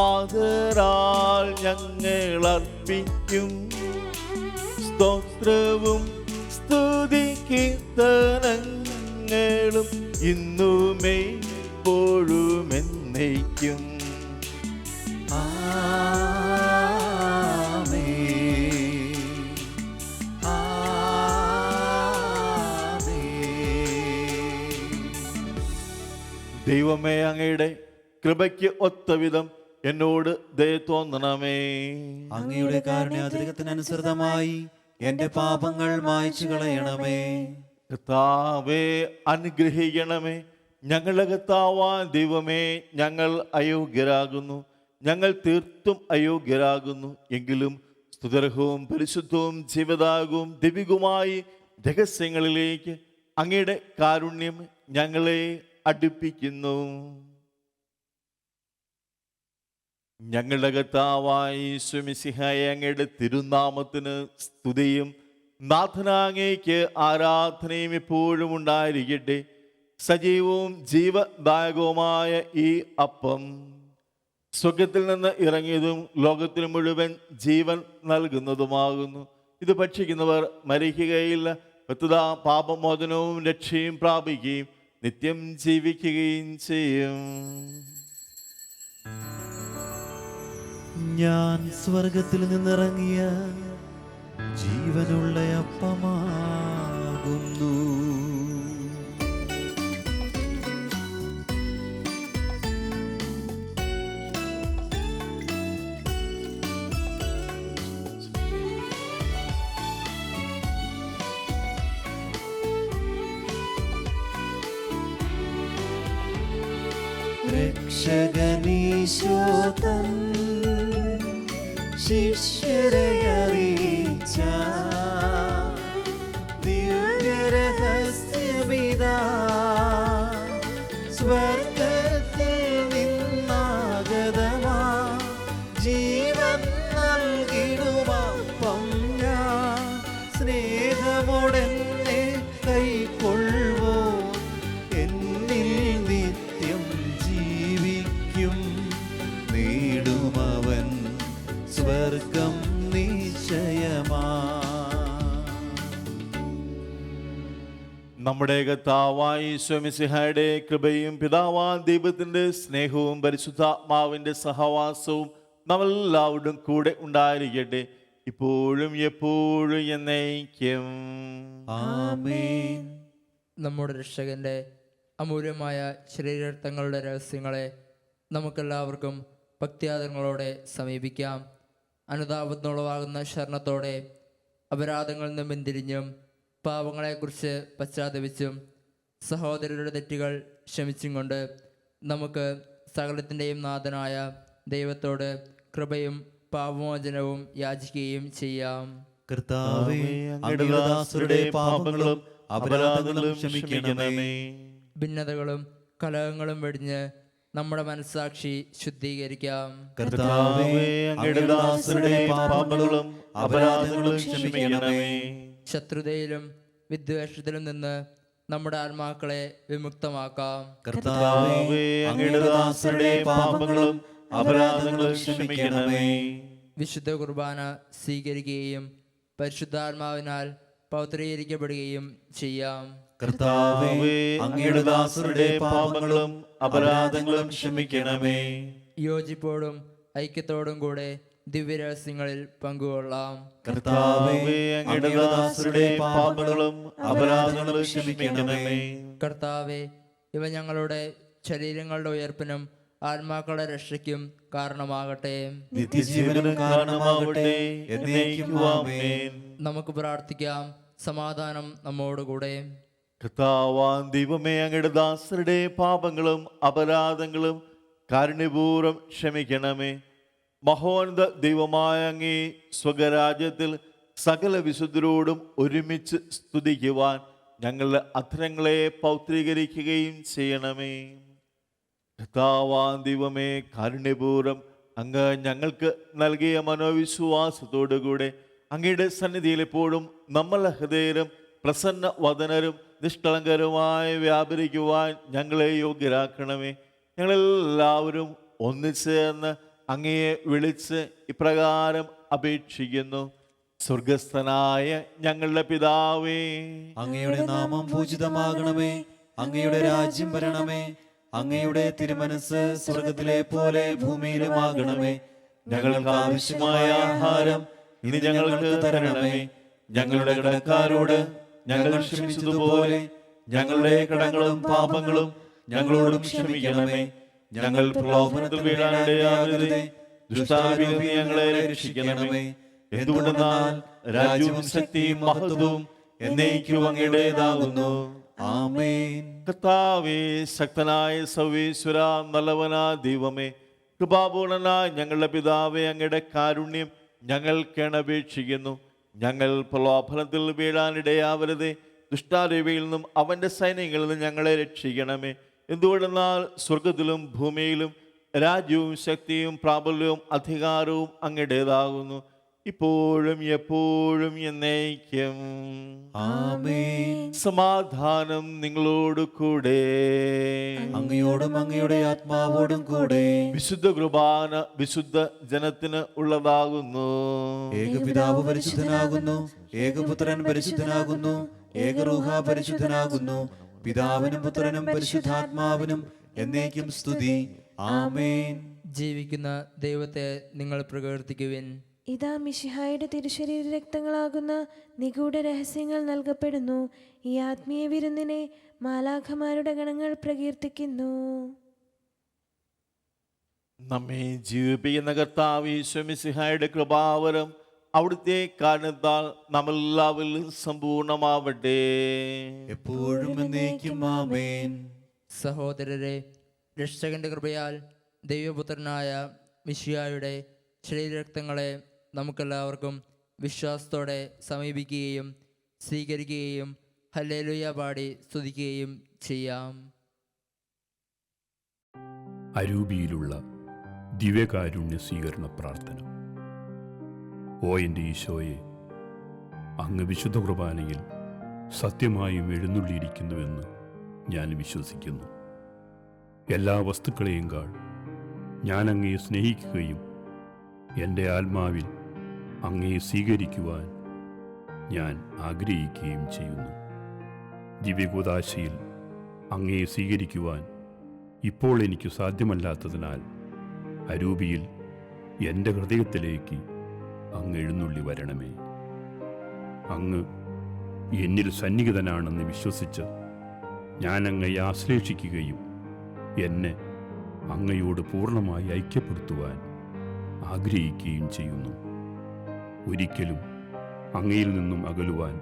ആദരാൽ ഞങ്ങൾ അർപ്പിക്കും സ്തോത്രവും സ്തുതി കീർത്തനങ്ങളും ഇന്നുമേ എപ്പോഴും എന്നേക്കും. ദൈവമേ, അങ്ങയുടെ കൃപയ്ക്ക് ഒത്തവിധം എന്നോട് ദയ തോന്നണമേ.
അങ്ങയുടെ കാരുണ്യാതിരകത്തിനനുസൃതമായി എന്റെ പാപങ്ങൾ മായ്ച്ചു കളയണമേ.
കർത്താവേ, അനുഗ്രഹിക്കണമേ. ഞങ്ങളുടെ കർത്താവായ ദൈവമേ, ഞങ്ങൾ അയോഗ്യരാകുന്നു, ഞങ്ങൾ തീർത്തും അയോഗ്യരാകുന്നു. എങ്കിലും സ്തുത്യർഹവും പരിശുദ്ധവും ജീവദായകവും ദിവ്യവുമായി രഹസ്യങ്ങളിലേക്ക് അങ്ങയുടെ കാരുണ്യം ഞങ്ങളെ അടുപ്പിക്കുന്നു. ഞങ്ങളുടെ കർത്താവായ യേശു മിശിഹായ അങ്ങയുടെ തിരുനാമത്തിന് സ്തുതിയും നാഥനാങ്ങയ്ക്ക് ആരാധനയും എപ്പോഴും ഉണ്ടായിരിക്കട്ടെ. സജീവവും ജീവദായകവുമായ ഈ അപ്പം സ്വർഗ്ഗത്തിൽ നിന്ന് ഇറങ്ങിയതും ലോകത്തിന് മുഴുവൻ ജീവൻ നൽകുന്നതുമാകുന്നു. ഇത് ഭക്ഷിക്കുന്നവർ മരിക്കുകയില്ല, പ്രത്യുത പാപമോചനവും രക്ഷയും പ്രാപിക്കുകയും നിത്യം ജീവിക്കുകയും ചെയ്യും.
ഞാൻ സ്വർഗത്തിൽ നിന്നിറങ്ങിയ ജീവനുള്ള അപ്പമാകുന്നു. രക്ഷകനീശോതൻ ശിഷ്യരെ അറിയിച്ച ദിവ്യരഹസ്യമിതാ സ്വർഗത്തിൽ നിന്നാഗതമാ ജീവൻ നൽകിടുമപ്പം ഞാൻ സ്നേഹമോടെന്നെ കൈക്കൊള്ളുവോ എന്നിൽ നിത്യം ജീവിക്കും നേടുമവൻ സ്വർഗം നിശ്ചയമാ.
നമ്മുടെ കർത്താവായ യേശു മിശിഹായുടെ കൃപയും പിതാവായ ദൈവത്തിന്റെ സ്നേഹവും പരിശുദ്ധാത്മാവിന്റെ സഹവാസവും നമ്മളെല്ലാവരും കൂടെ ഉണ്ടായിരിക്കട്ടെ, ഇപ്പോഴും എപ്പോഴും എന്നേക്കും.
ആമേൻ.
നമ്മുടെ രക്ഷകന്റെ അമൂല്യമായ ശരീരരക്തങ്ങളുടെ രഹസ്യങ്ങളെ നമുക്കെല്ലാവർക്കും ഭക്തിയാദരങ്ങളോടെ സമീപിക്കാം. അനുതാപത്തിനുളവാകുന്ന ശരണത്തോടെ അപരാധങ്ങളിൽ നിന്ന് പിന്തിരിഞ്ഞും പാപങ്ങളെക്കുറിച്ച് പശ്ചാത്തപിച്ചും സഹോദരരുടെ തെറ്റുകൾ ക്ഷമിച്ചും കൊണ്ട് നമുക്ക് സകലത്തിൻ്റെയും നാഥനായ ദൈവത്തോട് കൃപയും പാപമോചനവും യാചിക്കുകയും ചെയ്യാം.
കർത്താവേ, അങ്ങയുടെ ദാസരുടെ പാപങ്ങളും അപരാധങ്ങളും ക്ഷമിക്കണമേ.
ഭിന്നതകളും കലഹങ്ങളും വെടിഞ്ഞ് നമ്മുടെ മനസ്സാക്ഷി ശുദ്ധീകരിക്കാം.
കർത്താവേ, അങ്ങയുടെ ദാസരുടെ പാപങ്ങളും അപരാധങ്ങളും ക്ഷമിക്കണമേ.
ശത്രുതയിലും വിദ്വേഷത്തിലും നിന്ന് നമ്മുടെ ആത്മാക്കളെ വിമുക്തമാക്കാം.
കർത്താവേ, അങ്ങയുടെ ദാസരുടെ പാപങ്ങളും അപരാധങ്ങളും ക്ഷമിക്കണമേ.
വിശുദ്ധ കുർബാന സ്വീകരിക്കുകയും പരിശുദ്ധാത്മാവിനാൽ പൗത്രീകരിക്കപ്പെടുകയും ചെയ്യാം.
കർത്താവേ, അങ്ങയുടെ ദാസരുടെ പാപങ്ങളും അപരാധങ്ങളും ക്ഷമിക്കണമേ.
യോജിപ്പോടും ഐക്യത്തോടും കൂടെ ദിവ്യരഹസ്യങ്ങളിൽ പങ്കുകൊള്ളാം.
കർത്താവേ, അങ്ങയുടെ ദാസരുടെ പാപങ്ങളും അപരാധങ്ങളും ക്ഷമിക്കണമേ.
കർത്താവെ, ഇവ ഞങ്ങളുടെ ശരീരങ്ങളുടെ ഉയർപ്പിനും ആത്മാക്കളുടെ രക്ഷയ്ക്കും കാരണമാകട്ടെ.
നിത്യജീവനും കാരണമാകട്ടെ. എന്നേക്കും ആമേൻ.
നമുക്ക് പ്രാർത്ഥിക്കാം. സമാധാനം നമ്മോടുകൂടെ.
കർത്താവാം ദൈവമേ, അങ്ങയുടെ ദാസരുടെ പാപങ്ങളും അപരാധങ്ങളും കാരുണ്യപൂർവ്വം ക്ഷമിക്കണമേ. മഹോന്നത ദൈവമായ അങ്ങേ സ്വകരാജ്യത്തിൽ സകല വിശുദ്ധരോടും ഒരുമിച്ച് സ്തുതിക്കുവാൻ ഞങ്ങളുടെ അധരങ്ങളെ പൗത്രീകരിക്കുകയും ചെയ്യണമേ. കർത്താവാം ദൈവമേ, കാരുണ്യപൂർവ്വം അങ്ങ് ഞങ്ങൾക്ക് നൽകിയ മനോവിശ്വാസത്തോടുകൂടെ അങ്ങയുടെ സന്നിധിയിൽ എപ്പോഴും നമ്മളുടെ ഹൃദയരും പ്രസന്ന വദനരും നിഷ്കളങ്കരുമായി വ്യാപരിക്കുവാൻ ഞങ്ങളെ യോഗ്യരാക്കണമേ. ഞങ്ങളെല്ലാവരും ഒന്നിച്ചേർന്ന് അങ്ങയെ വിളിച്ച് ഇപ്രകാരം അപേക്ഷിക്കുന്നു. സ്വർഗസ്ഥനായ ഞങ്ങളുടെ പിതാവേ,
അങ്ങയുടെ നാമം പൂജിതമാകണമേ. അങ്ങയുടെ രാജ്യം വരണമേ. അങ്ങയുടെ തിരുമനസ് സ്വർഗത്തിലെ പോലെ ഭൂമിയിലുമാകണമേ.
ഞങ്ങൾക്ക് ആവശ്യമായ ആഹാരം ഇനി ഞങ്ങൾക്ക് തരണമേ. ഞങ്ങളുടെ കടക്കാരോട് ഞങ്ങൾ ക്ഷമിച്ചതുപോലെ ഞങ്ങളുടെ കടങ്ങളും പാപങ്ങളും ഞങ്ങളോടും ക്ഷമിക്കണമേ. ഞങ്ങൾ പ്രലോഭനത്തിൽ വീഴാനിടയാകരുതേ. ദുഷ്ടാവിൽ നിന്ന് ഞങ്ങളെ രക്ഷിക്കണമേ. എന്തുകൊണ്ടെന്നാൽ രാജ്യവും ശക്തിയും മഹത്വവും എന്നേക്കും അങ്ങയുടേതാകുന്നു.
ആമേൻ.
കർത്താവേ, ശക്തനായ സർവേശ്വര, നല്ലവനാ ദൈവമേ, കൃപാപൂർണനായ ഞങ്ങളുടെ പിതാവേ, അങ്ങയുടെ കാരുണ്യം ഞങ്ങൾ കേണപേക്ഷിക്കുന്നു. ഞങ്ങൾ പ്രലോഭനത്തിൽ വീഴാനിടയാവരുതേ. ദുഷ്ടാരൂപിയിൽ നിന്നും അവൻ്റെ സൈന്യങ്ങളിൽ നിന്നും ഞങ്ങളെ രക്ഷിക്കണമേ. എന്തുകൊണ്ടെന്നാൽ സ്വർഗത്തിലും ഭൂമിയിലും രാജ്യവും ശക്തിയും പ്രാബല്യവും അധികാരവും അങ്ങയുടേതാകുന്നു, ഇപ്പോഴും എപ്പോഴും എന്നേക്കും.
ആമേൻ.
സമാധാനം നിങ്ങളോട് കൂടെ.
അങ്ങയോടും അങ്ങയുടെ ആത്മാവോടും കൂടെ.
വിശുദ്ധ കുർബാന വിശുദ്ധ ജനത്തിന് ഉള്ളതാകുന്നു.
ഏകപിതാവ് പരിശുദ്ധനാകുന്നു. ഏകപുത്രൻ പരിശുദ്ധനാകുന്നു. ഏകറൂഹ പരിശുദ്ധനാകുന്നു. പിതാവിനും പുത്രനും പരിശുദ്ധാത്മാവിനും എന്നേക്കും സ്തുതി. ആമേൻ.
ജീവിക്കുന്ന ദൈവത്തെ നിങ്ങൾ പ്രകീർത്തിക്കുവിൻ.
ഇതാ മിശിഹായുടെ തിരുശരീര രക്തങ്ങളാകുന്ന നിഗൂഢ രഹസ്യങ്ങൾ നൽകപ്പെടുന്നു. ഈ ആത്മീയ വിരുന്നിനെ മാലാഖമാരുടെ ഗണങ്ങൾ പ്രകീർത്തിക്കുന്നു.
നമ്മെ ജീവിപ്പിക്കുന്ന കർത്താവ് ഈശോ മിശിഹായുടെ കൃപാവരം അവിടുത്തെ കാരണത്താൽ നമ്മളെല്ലാവരിലും സമ്പൂർണമാവട്ടെ.
എപ്പോഴും എന്നേക്കും ആമേൻ.
സഹോദരരെ, രക്ഷകന്റെ കൃപയാൽ ദൈവപുത്രനായ മിശിഹായുടെ ശരീരരക്തങ്ങളെ നമുക്കെല്ലാവർക്കും വിശ്വാസത്തോടെ സമീപിക്കുകയും സ്വീകരിക്കുകയും ഹല്ലേലൂയ പാടി സ്തുതിക്കുകയും ചെയ്യാം.
അരൂപിയിലുള്ള ദിവ്യകാരുണ്യ സ്വീകരണ പ്രാർത്ഥന. ഓ എൻ്റെ ഈശോയെ, അങ്ങ് വിശുദ്ധ കുർബാനയിൽ സത്യമായും എഴുന്നള്ളിയിരിക്കുന്നുവെന്ന് ഞാൻ വിശ്വസിക്കുന്നു. എല്ലാ വസ്തുക്കളെയും കാൾ ഞാൻ അങ്ങയെ സ്നേഹിക്കുകയും എൻ്റെ ആത്മാവിൽ അങ്ങയെ സ്വീകരിക്കുവാൻ ഞാൻ ആഗ്രഹിക്കുകയും ചെയ്യുന്നു. ദിവ്യകൂദാശയിൽ അങ്ങയെ സ്വീകരിക്കുവാൻ ഇപ്പോൾ എനിക്ക് സാധ്യമല്ലാത്തതിനാൽ അരൂപിയിൽ എൻ്റെ ഹൃദയത്തിലേക്ക് അങ്ങ് എഴുന്നള്ളി വരണമേ. അങ്ങ് എന്നിൽ സന്നിഹിതനാണെന്ന് വിശ്വസിച്ച് ഞാൻ അങ്ങയെ ആശ്ലേഷിക്കുകയും എന്നെ അങ്ങയോട് പൂർണ്ണമായി ഐക്യപ്പെടുത്തുവാൻ ആഗ്രഹിക്കുകയും ചെയ്യുന്നു. ഒരിക്കലും അങ്ങയിൽ നിന്നും അകലുവാൻ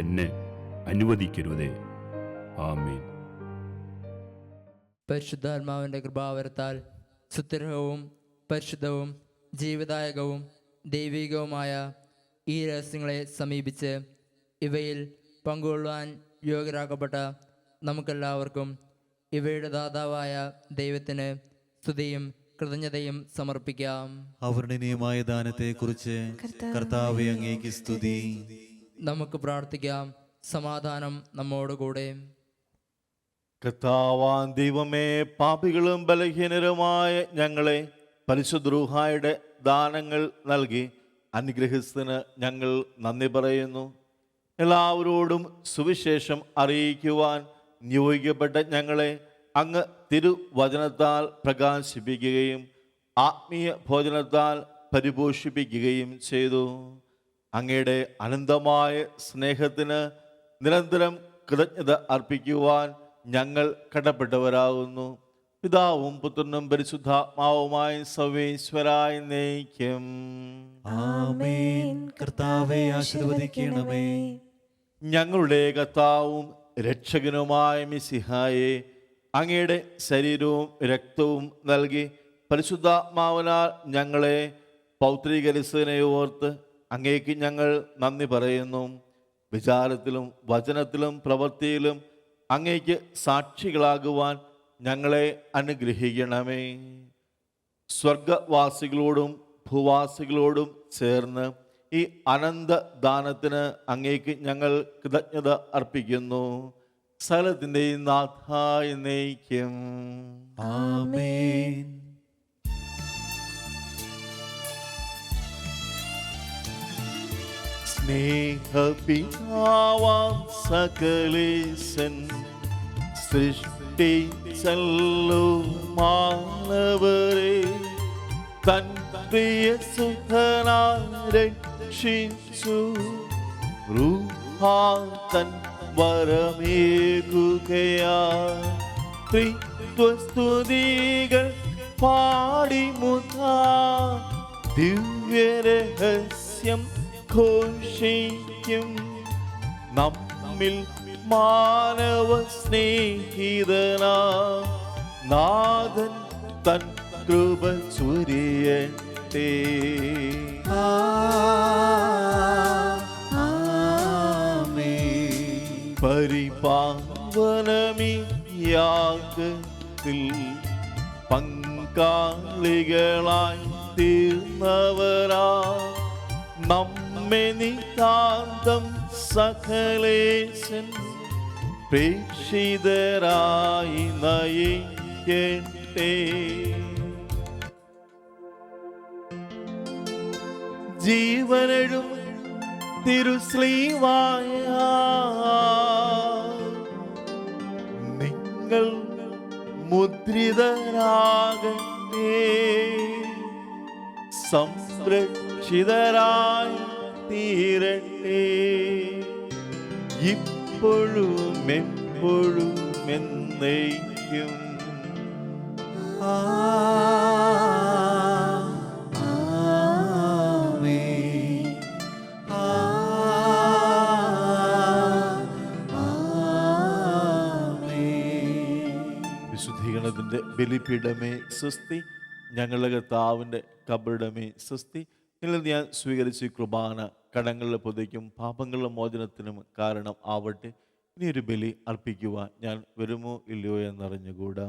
എന്നെ അനുവദിക്കരുതേ. ആമേൻ.
പരിശുദ്ധാത്മാവിൻ്റെ കൃപാവരത്താൽ സുത്യർഹവും പരിശുദ്ധവും ജീവദായകവും ദൈവികവുമായ ഈ രഹസ്യങ്ങളെ സമീപിച്ച് ഇവയിൽ പങ്കുകൊള്ളുവാൻ യോഗ്യരാക്കപ്പെട്ട നമുക്കെല്ലാവർക്കും ഇവയുടെ ദാതാവായ ദൈവത്തിന് സ്തുതിയും കൃതജ്ഞതയും സമർപ്പിക്കാം.
അവർണ്ണനീയമായ ദാനത്തെക്കുറിച്ച് കർത്താവേ അങ്ങേക്ക് സ്തുതി.
നമുക്ക് പ്രാർത്ഥിക്കാം. സമാധാനം നമ്മോടുകൂടെ.
കർത്താവാം ദൈവമേ, പാപികളും ബലഹീനരുമായ ഞങ്ങളെ പരിശുദ്ധ റൂഹായുടെ ദാനങ്ങൾ നൽകി അനുഗ്രഹത്തിന് ഞങ്ങൾ നന്ദി പറയുന്നു. എല്ലാവരോടും സുവിശേഷം അറിയിക്കുവാൻ നിയോഗിക്കപ്പെട്ട ഞങ്ങളെ അങ്ങ് തിരുവചനത്താൽ പ്രകാശിപ്പിക്കുകയും ആത്മീയ ഭോജനത്താൽ പരിപോഷിപ്പിക്കുകയും ചെയ്തു. അങ്ങയുടെ അനന്തമായ സ്നേഹത്തിന് നിരന്തരം കൃതജ്ഞത അർപ്പിക്കുവാൻ ഞങ്ങൾ കടപ്പെട്ടവരാകുന്നു. പിതാവും പുത്രനും പരിശുദ്ധാത്മാവുമായ സർവേശ്വരായ നയിക്കും.
ആമേൻ. കർത്താവേ ആശീർവദിക്കണമേ.
ഞങ്ങളുടെ കർത്താവും രക്ഷകനുമായ മിശിഹായെ, അങ്ങയുടെ ശരീരവും രക്തവും നൽകി പരിശുദ്ധാത്മാവിനാൽ ഞങ്ങളെ പൗത്രീകരിച്ചതിനെ ഓർത്ത് അങ്ങേക്ക് ഞങ്ങൾ നന്ദി പറയുന്നു. വിചാരത്തിലും വചനത്തിലും പ്രവൃത്തിയിലും അങ്ങേക്ക് സാക്ഷികളാകുവാൻ ഞങ്ങളെ അനുഗ്രഹിക്കണമേ. സ്വർഗവാസികളോടും ഭൂവാസികളോടും ചേർന്ന് ഈ അനന്ത ദാനത്തിന് അങ്ങേക്ക് ഞങ്ങൾ കൃതജ്ഞത അർപ്പിക്കുന്നു. സകലത്തിൻ്റെയും നാഥായ നയിക്കും.
ആമേൻ.
സ്നേഹപിതാവാം സകലേശൻ സൃഷ്ടിച്ചല്ലോ മാനവരെ, തൻ പ്രിയ സുതനായി രക്ഷിച്ചു. റൂഹാ തൻ വരമേകുകയായി ത്രിത്വസ്തുതികൾ പാടിമുതാ ദിവ്യരഹസ്യം ഘോഷിക്കും. നമ്മിൽ മാനവ സ്നേഹിതനാ നാഥൻ തൻ കൃപ ചൊരിയട്ടെ.
ആമേൻ.
പരിപാവനമീ യാഗത്തിൽ പങ്കാളികളായി തീർന്നവരാ നമ്മെ നിതാന്തം സകലേശൻ പ്രേക്ഷിതരായി നയിക്കട്ടെ. ജീവനെഴും തിരുശ്രീവായ നിങ്ങൾ മുദ്രിതരാകട്ടെ. സംരക്ഷിതരായി തീരട്ടെ. ഇപ്പോഴും എപ്പോഴും എന്നേക്കും.
ആമേൻ.
വിശുദ്ധീകരണത്തിൻ്റെ ബലിപീഠമേ സ്വസ്തി. ഞങ്ങളുടെ കർത്താവിൻ്റെ കബറിടമേ സ്വസ്തി. ഇന്ന് ഞാൻ സ്വീകരിച്ച ഈ കുർബാന കടങ്ങളുടെ പൊതിക്കും പാപങ്ങളുടെ മോചനത്തിനും കാരണം ആവട്ടെ. ഇനിയൊരു ബലി അർപ്പിക്കുവാൻ ഞാൻ വരുമോ ഇല്ലയോ എന്നറിഞ്ഞുകൂടാ.